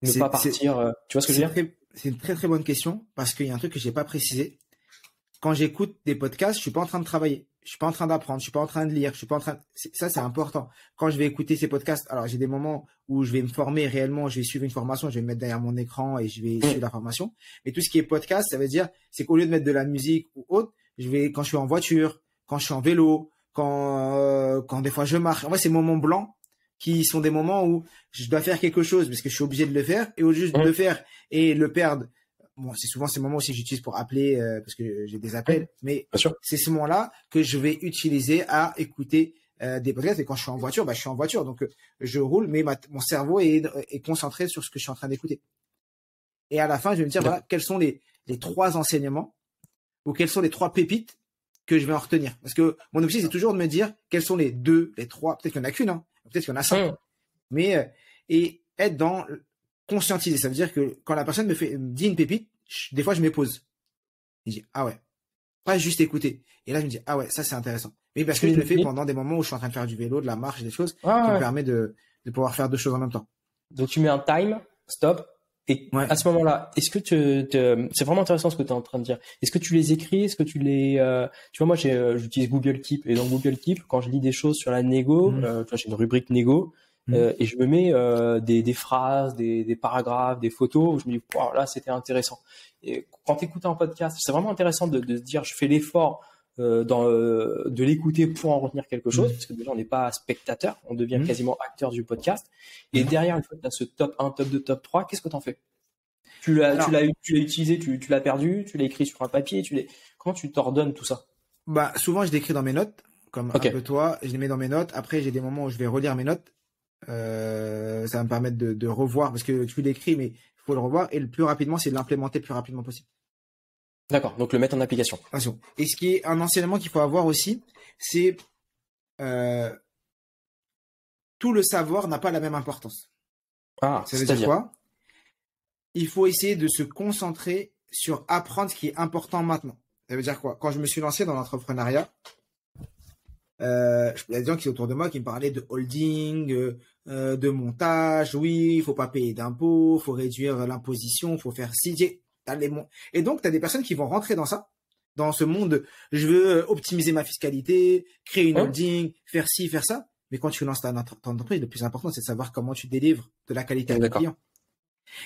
ne pas partir, tu vois ce que je veux dire? C'est une très très bonne question, parce qu'il y a un truc que j'ai pas précisé. Quand j'écoute des podcasts, je suis pas en train de travailler. Je suis pas en train d'apprendre, je suis pas en train de lire, je suis pas en train ça c'est important. Quand je vais écouter ces podcasts, alors j'ai des moments où je vais me former réellement, je vais suivre une formation, je vais me mettre derrière mon écran et je vais suivre la formation. Mais tout ce qui est podcast, ça veut dire c'est qu'au lieu de mettre de la musique ou autre, quand je suis en voiture, quand je suis en vélo, quand des fois je marche. En vrai, ces moments blancs qui sont des moments où je dois faire quelque chose parce que je suis obligé de le faire et au lieu de le faire et le perdre. Bon, c'est souvent ces moments aussi que j'utilise pour appeler parce que j'ai des appels, mais c'est ce moment-là que je vais utiliser à écouter des podcasts. Et quand je suis en voiture, je suis en voiture, donc je roule, mais mon cerveau est concentré sur ce que je suis en train d'écouter. Et à la fin, je vais me dire voilà, quels sont les 3 enseignements ou quelles sont les 3 pépites que je vais en retenir. Parce que mon objectif, c'est toujours de me dire quelles sont les 2, les 3, peut-être qu'il n'y en a qu'une, hein, peut-être qu'il y en a 5. Mais, et être dans conscientiser. Ça veut dire que quand la personne me dit une pépite, des fois, je me pose. Je dis, ah ouais. Pas juste écouter. Et là, je me dis, ah ouais, ça, c'est intéressant. Mais parce que je le fais pendant des moments où je suis en train de faire du vélo, de la marche, des choses qui me permet de pouvoir faire 2 choses en même temps. Donc, tu mets un time, stop. Et à ce moment-là, est-ce que c'est vraiment intéressant ce que tu es en train de dire. Est-ce que tu les écris? Est-ce que tu les, tu vois, moi, j'utilise Google Keep. Et dans Google Keep, quand je lis des choses sur la négo, tu vois, j'ai une rubrique négo, et je me mets, des phrases, des paragraphes, des photos où je me dis, wow, là, c'était intéressant. Et quand tu écoutes un podcast, c'est vraiment intéressant de se dire, je fais l'effort, de l'écouter pour en retenir quelque chose, parce que déjà on n'est pas spectateur, on devient quasiment acteur du podcast. Et derrière, une fois que tu as ce top 1, top 2, top 3, qu'est-ce que tu en fais? Tu l'as utilisé, tu l'as perdu, tu l'as écrit sur un papier, comment tu t'ordonnes tout ça? Bah, souvent je l'écris dans mes notes, comme un peu toi, je les mets dans mes notes. Après, j'ai des moments où je vais relire mes notes. Ça va me permettre de revoir, parce que tu l'écris, mais il faut le revoir. Et le plus rapidement, c'est de l'implémenter le plus rapidement possible. D'accord, donc le mettre en application. Et ce qui est un enseignement qu'il faut avoir aussi, c'est tout le savoir n'a pas la même importance. Ça veut dire quoi? Il faut essayer de se concentrer sur apprendre ce qui est important maintenant. Ça veut dire quoi? Quand je me suis lancé dans l'entrepreneuriat, il y a des gens qui sont autour de moi qui me parlaient de holding, de montage. Oui, il faut pas payer d'impôts, faut réduire l'imposition, faut faire ci. Et donc, tu as des personnes qui vont rentrer dans ça, dans ce monde. Je veux optimiser ma fiscalité, créer une holding, faire ci, faire ça. Mais quand tu lances ton entreprise, le plus important, c'est de savoir comment tu délivres de la qualité à tes clients.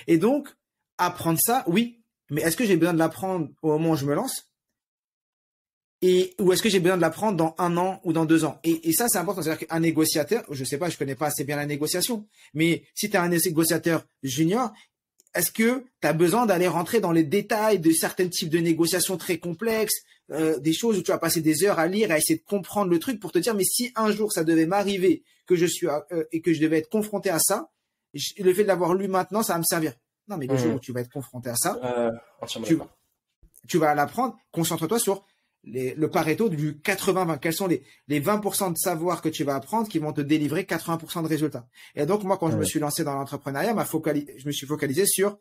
Et donc, apprendre ça, oui. Mais est-ce que j'ai besoin de l'apprendre au moment où je me lance? Ou est-ce que j'ai besoin de l'apprendre dans 1 an ou dans 2 ans? Et ça, c'est important. C'est-à-dire qu'un négociateur, je sais pas, je connais pas assez bien la négociation. Mais si tu es un négociateur junior, est-ce que tu as besoin d'aller rentrer dans les détails de certains types de négociations très complexes, des choses où tu vas passer des heures à lire, à essayer de comprendre le truc pour te dire, mais si un jour ça devait m'arriver que et que je devais être confronté à ça, le fait de l'avoir lu maintenant, ça va me servir. Non, mais le jour où tu vas être confronté à ça, tu vas l'apprendre. Concentre-toi sur le Pareto du 80-20. Quels sont les 20% de savoir que tu vas apprendre qui vont te délivrer 80% de résultats. Et donc, moi, quand je me suis lancé dans l'entrepreneuriat, je me suis focalisé sur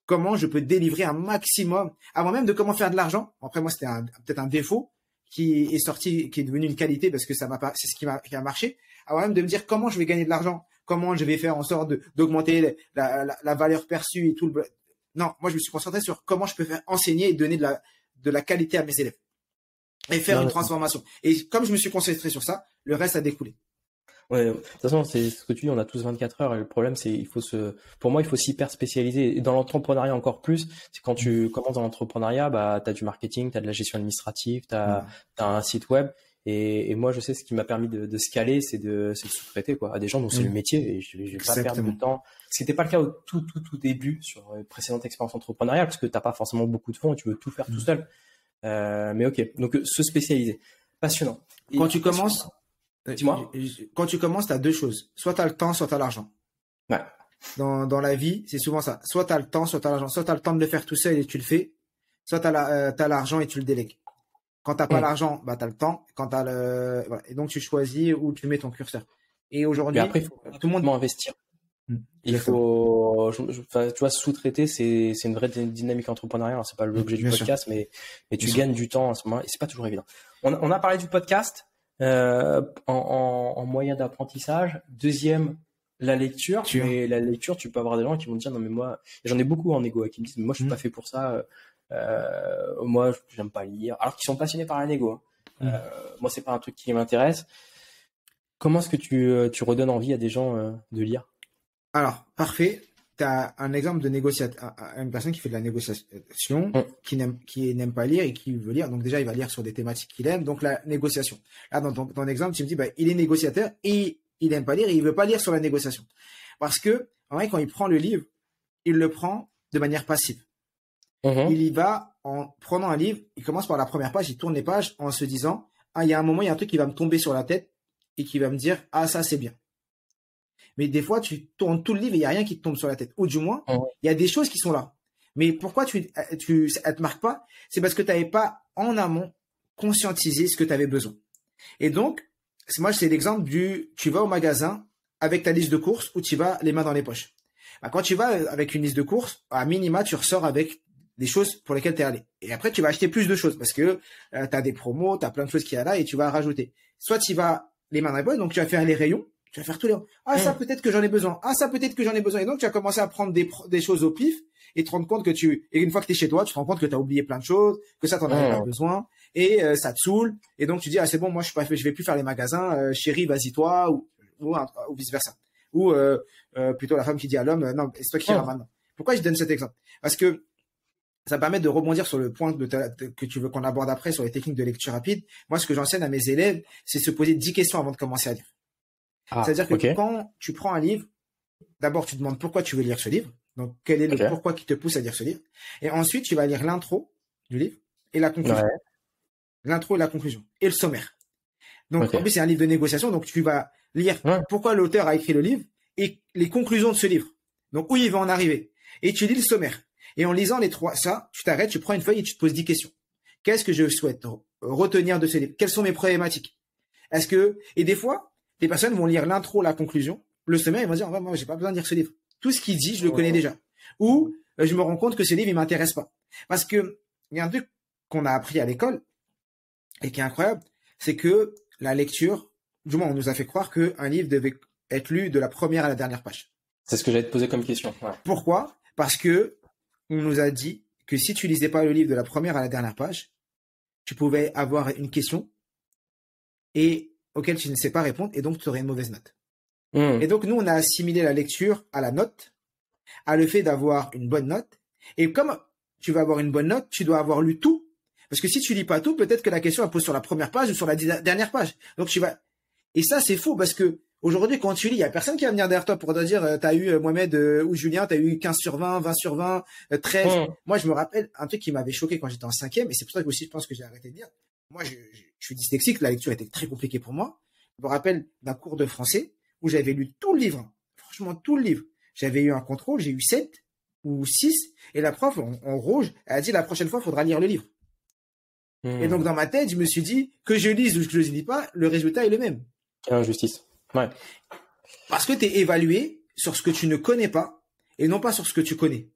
comment je peux délivrer un maximum, avant même de comment faire de l'argent. Après, moi, c'était peut-être un défaut qui est devenu une qualité parce que c'est ce qui a marché. Avant même de me dire comment je vais gagner de l'argent, comment je vais faire en sorte d'augmenter la valeur perçue et tout Non, moi, je me suis concentré sur comment je peux faire enseigner et donner de la qualité à mes élèves. Et faire une transformation. Et comme je me suis concentré sur ça, le reste a découlé. Ouais, de toute façon, c'est ce que tu dis, on a tous 24 heures et le problème, c'est pour moi, il faut s'hyper spécialiser. Et dans l'entrepreneuriat encore plus, c'est quand tu commences dans l'entrepreneuriat, bah, t'as du marketing, t'as de la gestion administrative, t'as un site web. Et moi, je sais, ce qui m'a permis de scaler, c'est de sous-traiter, quoi, à des gens dont c'est le métier et je vais pas perdre de temps. C'était pas le cas au tout début sur les précédentes expériences entrepreneuriales parce que t'as pas forcément beaucoup de fonds et tu veux tout faire tout seul. Mais ok, donc se spécialiser, passionnant. Quand tu commences, dis-moi. Quand tu commences, tu as 2 choses. Soit tu as le temps, soit tu as l'argent. Ouais. Dans la vie, c'est souvent ça. Soit tu as le temps, soit tu as l'argent. Soit tu as le temps de le faire tout seul et tu le fais. Soit tu as l'argent et tu le délègues. Quand tu n'as pas l'argent, bah, tu as le temps. Quand t'as voilà. Et donc, tu choisis où tu mets ton curseur. Et aujourd'hui, après, il faut tout le monde investir. Il faut, tu vois, sous-traiter, c'est une vraie dynamique entrepreneuriale. Alors, c'est pas l'objet du podcast, mais tu gagnes du temps à ce moment-là et c'est pas toujours évident. On a parlé du podcast, en moyen d'apprentissage. Deuxième, la lecture. Mais la lecture, tu peux avoir des gens qui vont te dire, non, mais moi, j'en ai beaucoup en égo, qui me disent, moi, je suis pas fait pour ça. Moi, j'aime pas lire. Alors qu'ils sont passionnés par la négo. Moi, c'est pas un truc qui m'intéresse. Comment est-ce que tu redonnes envie à des gens de lire? Alors, parfait. Tu as un exemple de négociateur, une personne qui fait de la négociation, qui n'aime pas lire et qui veut lire. Donc déjà, il va lire sur des thématiques qu'il aime. Donc la négociation. Là, dans ton exemple, tu me dis, bah, il est négociateur et il n'aime pas lire et il veut pas lire sur la négociation. Parce que, en vrai, quand il prend le livre, il le prend de manière passive. Il y va en prenant un livre, il commence par la première page, il tourne les pages en se disant, il y a un moment, il y a un truc qui va me tomber sur la tête et qui va me dire, ah, ça, c'est bien. Mais des fois, tu tournes tout le livre et il n'y a rien qui te tombe sur la tête. Ou du moins, il y a des choses qui sont là. Mais pourquoi elle te marque pas? C'est parce que tu n'avais pas en amont conscientisé ce que tu avais besoin. Et donc, moi, c'est l'exemple tu vas au magasin avec ta liste de courses ou tu vas les mains dans les poches. Bah, quand tu vas avec une liste de courses, à minima, tu ressors avec des choses pour lesquelles tu es allé. Et après, tu vas acheter plus de choses parce que tu as des promos, tu as plein de choses qu'il y a là et tu vas rajouter. Soit tu vas les mains dans les poches, donc tu vas faire les rayons, tu vas faire tous les rayons. Ah, ça peut-être que j'en ai besoin. Ah, ça peut-être que j'en ai besoin. Et donc, tu vas commencer à prendre des choses au pif et te rendre compte que et une fois que tu es chez toi, tu te rends compte que tu as oublié plein de choses, que ça, t'en avais pas besoin et ça te saoule. Et donc, tu dis, ah, c'est bon, moi, je vais plus faire les magasins, chérie, vas-y toi, ou vice versa. Ou plutôt la femme qui dit à l'homme, non, c'est toi qui iras maintenant. Pourquoi je donne cet exemple? Parce que ça permet de rebondir sur le point que tu veux qu'on aborde après sur les techniques de lecture rapide. Moi, ce que j'enseigne à mes élèves, c'est se poser 10 questions avant de commencer à lire. C'est-à-dire que quand tu prends un livre, d'abord, tu demandes pourquoi tu veux lire ce livre. Donc, quel est le pourquoi qui te pousse à lire ce livre. Et ensuite, tu vas lire l'intro du livre et la conclusion. Ouais. L'intro et la conclusion. Et le sommaire. Donc, en plus, c'est un livre de négociation. Donc, tu vas lire pourquoi l'auteur a écrit le livre et les conclusions de ce livre. Donc, où il va en arriver. Et tu lis le sommaire. Et en lisant les trois, tu t'arrêtes, tu prends une feuille et tu te poses 10 questions. Qu'est-ce que je souhaite retenir de ce livre? Quelles sont mes problématiques? Et des fois, les personnes vont lire l'intro, la conclusion, le sommaire, ils vont dire, moi, j'ai pas besoin de lire ce livre. Tout ce qu'il dit, je le connais déjà. Ou, je me rends compte que ce livre, il m'intéresse pas. Parce que, il y a un truc qu'on a appris à l'école, et qui est incroyable, c'est que la lecture, du moins, on nous a fait croire qu'un livre devait être lu de la première à la dernière page. C'est ce que j'allais te poser comme question. Ouais. Pourquoi? Parce que, on nous a dit que si tu lisais pas le livre de la première à la dernière page, tu pouvais avoir une question auquel tu ne sais pas répondre et donc tu aurais une mauvaise note. Et donc nous, on a assimilé la lecture à la note, à le fait d'avoir une bonne note. Et comme tu vas avoir une bonne note, tu dois avoir lu tout. Parce que si tu lis pas tout, peut-être que la question elle pose sur la première page ou sur la dernière page. Donc et ça c'est faux parce que aujourd'hui, quand tu lis, il y a personne qui va venir derrière toi pour te dire, t'as eu Mohamed ou Julien, t'as eu 15 sur 20, 20 sur 20, 13. Moi, je me rappelle un truc qui m'avait choqué quand j'étais en 5e, et c'est pour ça que aussi je pense que j'ai arrêté de lire. Moi, je suis dyslexique, la lecture était très compliquée pour moi. Je me rappelle d'un cours de français où j'avais lu tout le livre. Franchement, tout le livre. J'avais eu un contrôle, j'ai eu 7 ou 6, et la prof, en rouge, elle a dit la prochaine fois, il faudra lire le livre. Et donc, dans ma tête, je me suis dit, que je lise ou que je ne lis pas, le résultat est le même. Quelle injustice. Ouais. Parce que tu es évalué sur ce que tu ne connais pas et non pas sur ce que tu connais.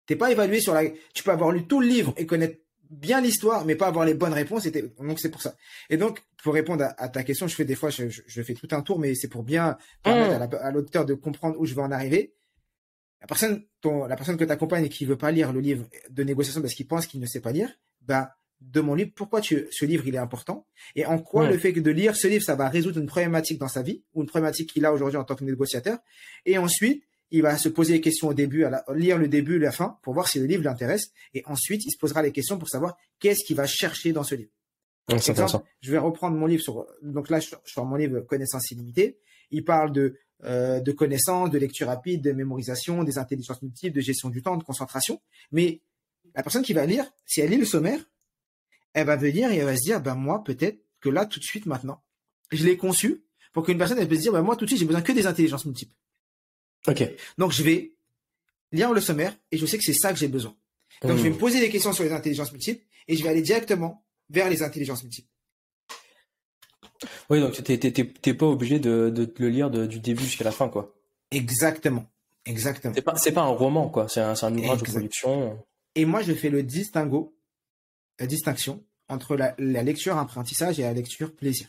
T'es pas évalué sur tu peux avoir lu tout le livre et connaître bien l'histoire, mais pas avoir les bonnes réponses. Donc c'est pour ça. Et donc, pour répondre à ta question, je fais tout un tour, mais c'est pour bien permettre à l'auditeur de comprendre où je veux en arriver. La personne que tu accompagnes et qui veut pas lire le livre de négociation parce qu'il pense qu'il ne sait pas lire, demande-lui pourquoi ce livre il est important et en quoi le fait de lire ce livre ça va résoudre une problématique dans sa vie ou une problématique qu'il a aujourd'hui en tant que négociateur. Et ensuite il va se poser les questions au début, lire le début, la fin pour voir si le livre l'intéresse, et ensuite il se posera les questions pour savoir qu'est-ce qu'il va chercher dans ce livre. C'est intéressant. Je vais reprendre mon livre donc là je sors mon livre Connaissances illimitées. Il parle de connaissances, de lecture rapide, de mémorisation, des intelligences multiples, de gestion du temps, de concentration. Mais la personne qui va lire, si elle lit le sommaire, elle va venir et elle va se dire, moi, peut-être que là, tout de suite, maintenant, je l'ai conçu pour qu'une personne, elle peut se dire, moi, tout de suite, j'ai besoin que des intelligences multiples. Ok. Donc, je vais lire le sommaire et je sais que c'est ça que j'ai besoin. Donc, je vais me poser des questions sur les intelligences multiples et je vais aller directement vers les intelligences multiples. Oui, donc t'es pas obligé de le lire du début jusqu'à la fin, quoi. Exactement. C'est pas un roman, quoi. C'est un ouvrage de production. Et moi, je fais la distinction entre la lecture apprentissage et la lecture plaisir.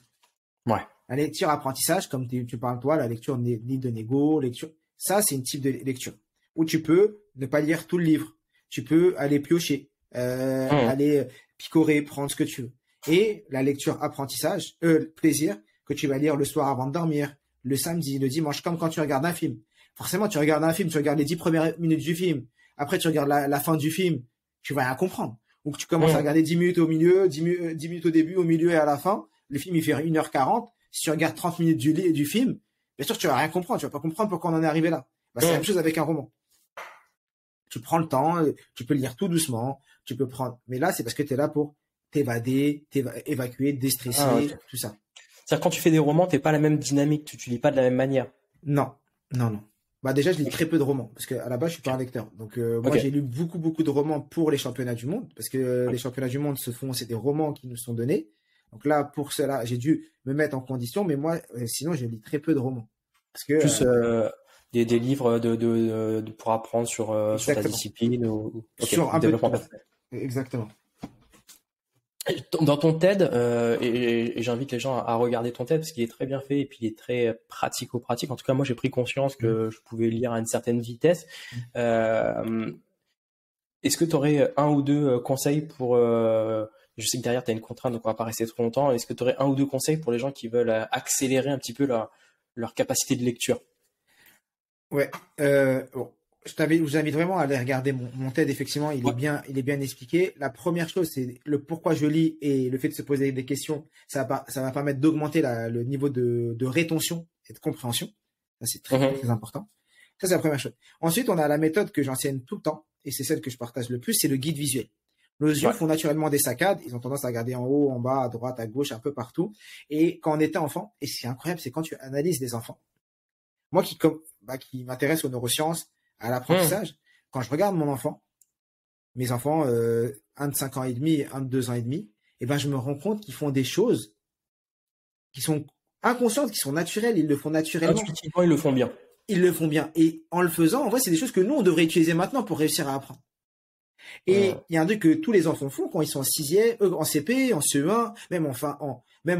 Ouais. La lecture apprentissage, comme tu parles toi, la lecture livre de négo, ça c'est une type de lecture où tu peux ne pas lire tout le livre, tu peux aller piocher, aller picorer, prendre ce que tu veux. Et la lecture apprentissage, plaisir, que tu vas lire le soir avant de dormir, le samedi, le dimanche, comme quand tu regardes un film. Forcément, tu regardes un film, tu regardes les 10 premières minutes du film, après tu regardes la fin du film, tu vas rien comprendre. Ou que tu commences à regarder 10 minutes au milieu, 10 minutes au début, au milieu et à la fin. Le film, il fait 1h40. Si tu regardes 30 minutes du film, bien sûr, tu vas rien comprendre. Tu vas pas comprendre pourquoi on en est arrivé là. C'est la même chose avec un roman. Tu prends le temps, tu peux le lire tout doucement, tu peux prendre. Mais là, c'est parce que tu es là pour t'évader, évacuer, déstresser, tout ça. C'est-à-dire quand tu fais des romans, t'es pas la même dynamique, tu lis pas de la même manière. Non. Bah déjà, je lis très peu de romans parce qu'à la base, je suis pas un lecteur. Donc moi, Ok. j'ai lu beaucoup de romans pour les championnats du monde parce que les championnats du monde c'est des romans qui nous sont donnés. Donc là, pour cela, j'ai dû me mettre en condition, mais moi, sinon, je lis très peu de romans parce que Plus des livres pour apprendre sur ta exactement discipline ok, sur un peu de développement tout. personnel. Exactement. Dans ton TED, et j'invite les gens à regarder ton TED parce qu'il est très bien fait et puis il est très pratico-pratique. En tout cas, moi, j'ai pris conscience que je pouvais lire à une certaine vitesse. Euh, Est-ce que tu aurais un ou deux conseils pour... je sais que derrière, tu as une contrainte, donc on va pas rester trop longtemps. Est-ce que tu aurais un ou deux conseils pour les gens qui veulent accélérer un petit peu leur capacité de lecture? Ouais. Bon, je vous invite vraiment à aller regarder mon TED. Effectivement, Ouais. il est bien expliqué. La première chose, c'est le pourquoi je lis et le fait de se poser des questions. Ça va permettre d'augmenter le niveau de rétention et de compréhension. Ça, c'est Mhm. très important. Ça, c'est la première chose. Ensuite, on a la méthode que j'enseigne tout le temps et c'est celle que je partage le plus, c'est le guide visuel. Nos yeux Ouais. font naturellement des saccades. Ils ont tendance à regarder en haut, en bas, à droite, à gauche, un peu partout. Et quand on était enfant, et ce qui est incroyable, c'est quand tu analyses des enfants. Moi qui m'intéresse aux neurosciences, à Mhm. l'apprentissage, quand je regarde mes enfants, un de 5 ans et demi, un de 2 ans et demi, et ben je me rends compte qu'ils font des choses qui sont inconscientes, qui sont naturelles, ils le font naturellement. Intuitivement, ils le font bien. Ils le font bien. Et en le faisant, en vrai, c'est des choses que nous, on devrait utiliser maintenant pour réussir à apprendre. Et Mhm. il y a un truc que tous les enfants font quand ils sont en sixième, en CP, en CE1, même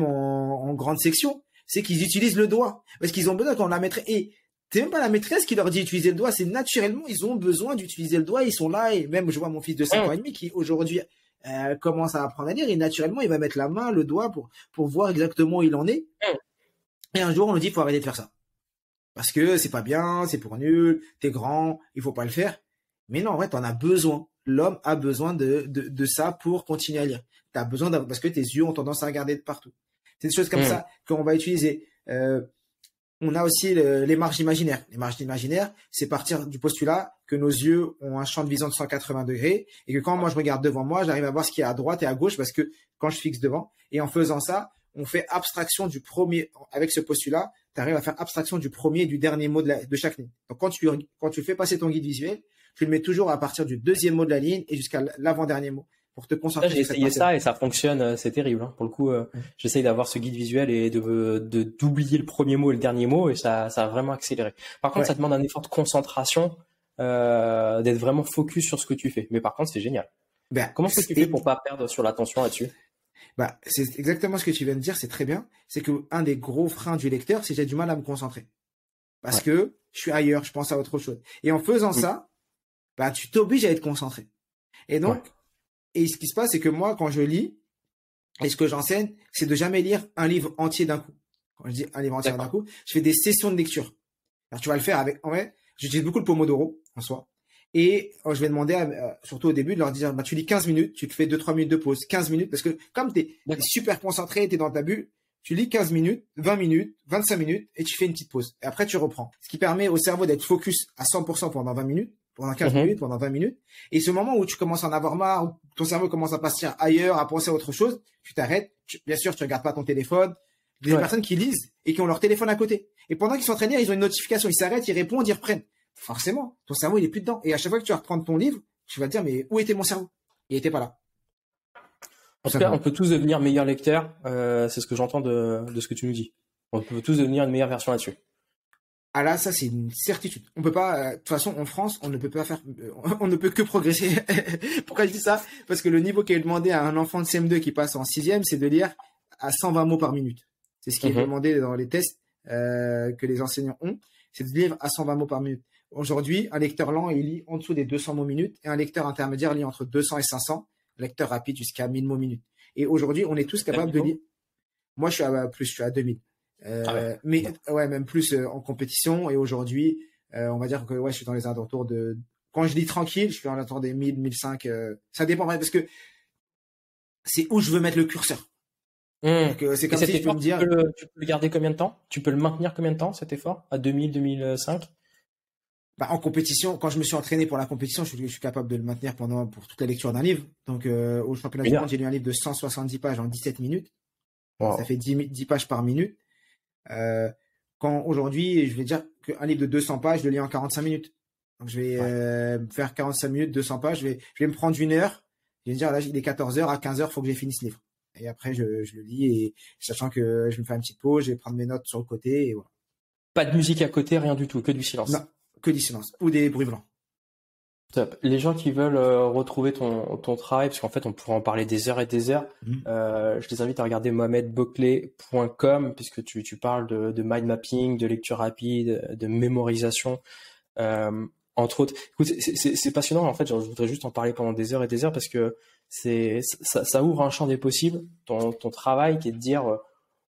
en grande section, c'est qu'ils utilisent le doigt. Parce qu'ils ont besoin quand la maîtresse, et c'est même pas la maîtresse qui leur dit d'utiliser le doigt, c'est naturellement, ils ont besoin d'utiliser le doigt, ils sont là, et même je vois mon fils de 5 ans et demi qui aujourd'hui commence à apprendre à lire, et naturellement, il va mettre la main, le doigt pour voir exactement où il en est. Et un jour, on nous dit, faut arrêter de faire ça. Parce que c'est pas bien, c'est pour nul, t'es grand, il faut pas le faire. Mais non, en vrai, t'en as besoin. L'homme a besoin de ça pour continuer à lire. T'as besoin parce que tes yeux ont tendance à regarder de partout. C'est des choses comme ça qu'on va utiliser. On a aussi les marges imaginaires. Les marges imaginaires, c'est partir du postulat que nos yeux ont un champ de vision de 180 degrés et que quand moi je regarde devant moi, j'arrive à voir ce qui est à droite et à gauche parce que quand je fixe devant, et en faisant ça, on fait abstraction du premier, avec ce postulat, tu arrives à faire abstraction du premier et du dernier mot de chaque ligne. Donc quand tu fais passer ton guide visuel, tu le mets toujours à partir du deuxième mot de la ligne et jusqu'à l'avant-dernier mot pour te concentrer J'ai sur cette essayé partie. ça et ça fonctionne, c'est terrible. Hein. Pour le coup, j'essaye d'avoir ce guide visuel et d'oublier le premier mot et le dernier mot et ça a vraiment accéléré. Par contre, Ouais. ça demande un effort de concentration, d'être vraiment focus sur ce que tu fais. Mais par contre, c'est génial. Ben, Comment est-ce que tu fais pour pas perdre sur l'attention là-dessus? bah, c'est exactement ce que tu viens de dire, c'est très bien. C'est que un des gros freins du lecteur, c'est que j'ai du mal à me concentrer. Parce Ouais. que je suis ailleurs, je pense à autre chose. Et en faisant ça, bah, tu t'obliges à être concentré. Et donc, Ouais. et ce qui se passe, c'est que moi, quand je lis, et ce que j'enseigne, c'est de jamais lire un livre entier d'un coup. Quand je dis un livre entier d'un coup, je fais des sessions de lecture. Alors, tu vas le faire avec, en vrai, j'utilise beaucoup le Pomodoro, en soi. Et je vais demander, surtout au début, de leur dire, bah, tu lis 15 minutes, tu te fais 2-3 minutes de pause, 15 minutes, parce que comme t'es super concentré, t'es dans ta bulle, tu lis 15 minutes, 20 minutes, 25 minutes, et tu fais une petite pause. Et après, tu reprends. Ce qui permet au cerveau d'être focus à 100% pendant 20 minutes, pendant 15 minutes, pendant 20 minutes. Et ce moment où tu commences à en avoir marre, où ton cerveau commence à partir ailleurs, à penser à autre chose, tu t'arrêtes. Bien sûr, tu regardes pas ton téléphone. Il y a des personnes qui lisent et qui ont leur téléphone à côté. Et pendant qu'ils sont en train de lire, ils ont une notification. Ils s'arrêtent, ils répondent, ils reprennent. Forcément, ton cerveau, il est plus dedans. Et à chaque fois que tu vas reprendre ton livre, tu vas te dire, mais où était mon cerveau? Il était pas là. En tout cas, on peut tous devenir meilleurs lecteurs. C'est ce que j'entends de ce que tu nous dis. On peut tous devenir une meilleure version là-dessus. Ah là, ça c'est une certitude. On peut pas. De toute façon, en France, on ne peut pas faire. On ne peut que progresser. Pourquoi je dis ça? Parce que le niveau qui est demandé à un enfant de CM2 qui passe en 6e, c'est de lire à 120 mots par minute. C'est ce qui est demandé dans les tests que les enseignants ont. C'est de lire à 120 mots par minute. Aujourd'hui, un lecteur lent, il lit en dessous des 200 mots minute, et un lecteur intermédiaire lit entre 200 et 500. Lecteur rapide jusqu'à 1000 mots minute. Et aujourd'hui, on est tous capables de lire. Moi, je suis à 2000. Mais ouais, même plus en compétition. Et aujourd'hui, on va dire que ouais, je suis dans les alentours de. Quand je lis tranquille, je suis dans les alentours des 1000, 1005. Ça dépend parce que c'est où je veux mettre le curseur. C'est comme si je peux me dire. Tu peux le garder combien de temps? Tu peux le maintenir combien de temps cet effort? À 2000, 2005? Bah, en compétition, quand je me suis entraîné pour la compétition, je suis capable de le maintenir pour toute la lecture d'un livre. Donc, au championnat du monde, j'ai lu un livre de 170 pages en 17 minutes. Wow. Ça fait 10 pages par minute. Quand aujourd'hui, je vais dire qu'un livre de 200 pages, je le lis en 45 minutes. Donc, je vais faire 45 minutes, 200 pages. Je vais me prendre 1 heure. Je vais me dire, là, il est 14 heures. À 15 heures, il faut que j'ai fini ce livre. Et après, je le lis et sachant que je me fais une petite pause, je vais prendre mes notes sur le côté et voilà. Pas de musique à côté, rien du tout, que du silence. Non, que du silence ou des bruits blancs. Top. Les gens qui veulent retrouver ton travail, parce qu'en fait, on pourrait en parler des heures et des heures, je les invite à regarder mohamedboclet.com, puisque tu parles de mind mapping, de lecture rapide, de mémorisation, entre autres. Écoute, c'est passionnant, en fait, je voudrais juste en parler pendant des heures et des heures, parce que ça ouvre un champ des possibles, ton travail, qui est de dire,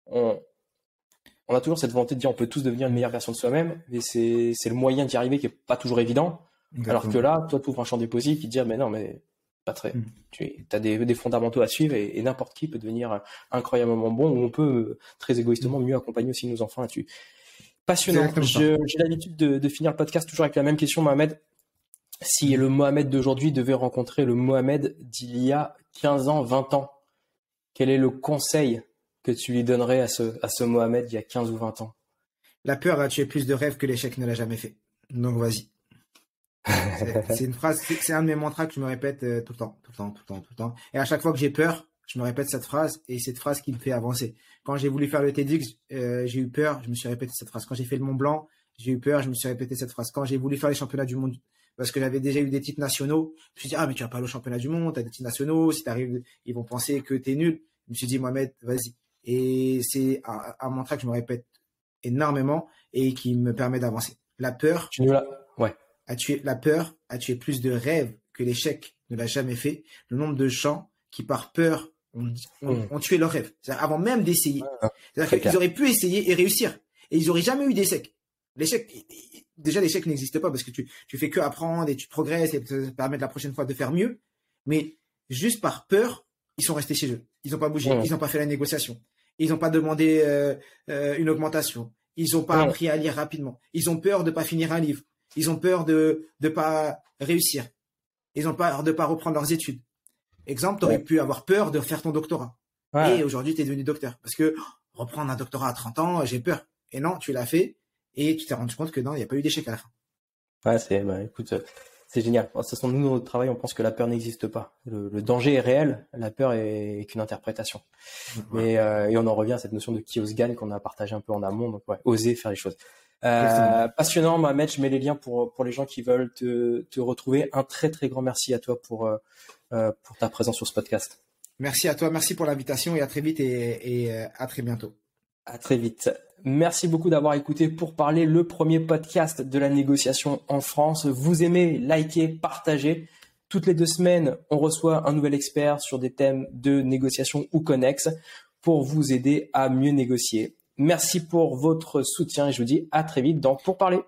on a toujours cette volonté de dire on peut tous devenir une meilleure version de soi-même, mais c'est le moyen d'y arriver qui est pas toujours évident. Exactement. Alors que là, toi, tu ouvres un champ des possibles qui te dit mais non, mais pas très. Tu as des fondamentaux à suivre et n'importe qui peut devenir incroyablement bon, ou on peut très égoïstement mieux accompagner aussi nos enfants là-dessus. Passionnant. J'ai l'habitude de finir le podcast toujours avec la même question, Mohamed. Si le Mohamed d'aujourd'hui devait rencontrer le Mohamed d'il y a 15 ans, 20 ans, quel est le conseil que tu lui donnerais à ce Mohamed il y a 15 ou 20 ans? La peur a tué plus de rêves que l'échec ne l'a jamais fait. Donc vas-y. C'est une phrase, c'est un de mes mantras que je me répète tout le temps. Et à chaque fois que j'ai peur, je me répète cette phrase et cette phrase qui me fait avancer. Quand j'ai voulu faire le TEDx, j'ai eu peur, je me suis répété cette phrase. Quand j'ai fait le Mont Blanc, j'ai eu peur, je me suis répété cette phrase. Quand j'ai voulu faire les championnats du monde, parce que j'avais déjà eu des titres nationaux, je me suis dit, mais tu vas pas aller au championnat du monde, t'as des titres nationaux, si t'arrives, ils vont penser que t'es nul. Je me suis dit, Mohamed, vas-y. Et c'est un mantra que je me répète énormément et qui me permet d'avancer. La peur. La peur a tué plus de rêves que l'échec ne l'a jamais fait. Le nombre de gens qui, par peur, ont tué leurs rêves. Avant même d'essayer. C'est-à-dire qu'ils auraient pu essayer et réussir. Et ils n'auraient jamais eu d'échec. Déjà, l'échec n'existe pas parce que tu fais que apprendre et tu progresses et te permettre la prochaine fois de faire mieux. Mais juste par peur, ils sont restés chez eux. Ils n'ont pas bougé. Ils n'ont pas fait la négociation. Ils n'ont pas demandé une augmentation. Ils n'ont pas appris à lire rapidement. Ils ont peur de pas finir un livre. Ils ont peur de pas réussir. Ils ont peur de pas reprendre leurs études. Exemple, tu aurais pu avoir peur de faire ton doctorat. Et aujourd'hui, tu es devenu docteur. Parce que reprendre un doctorat à 30 ans, j'ai peur. Et non, tu l'as fait et tu t'es rendu compte que non, il n'y a pas eu d'échec à la fin. Écoute, c'est génial. De toute façon, nous, dans notre travail, on pense que la peur n'existe pas. Le danger est réel, la peur est qu'une interprétation. Et on en revient à cette notion de qui ose gagne qu'on a partagé un peu en amont. Donc, oser faire les choses. Passionnant, Mohamed. Je mets les liens pour les gens qui veulent te retrouver. Un très, très grand merci à toi pour ta présence sur ce podcast. Merci à toi. Merci pour l'invitation et à très vite et à très bientôt. À très vite. Merci beaucoup d'avoir écouté Pour Parler, le premier podcast de la négociation en France. Vous aimez, likez, partagez. Toutes les 2 semaines, on reçoit un nouvel expert sur des thèmes de négociation ou connexes pour vous aider à mieux négocier. Merci pour votre soutien et je vous dis à très vite dans Pour Parler.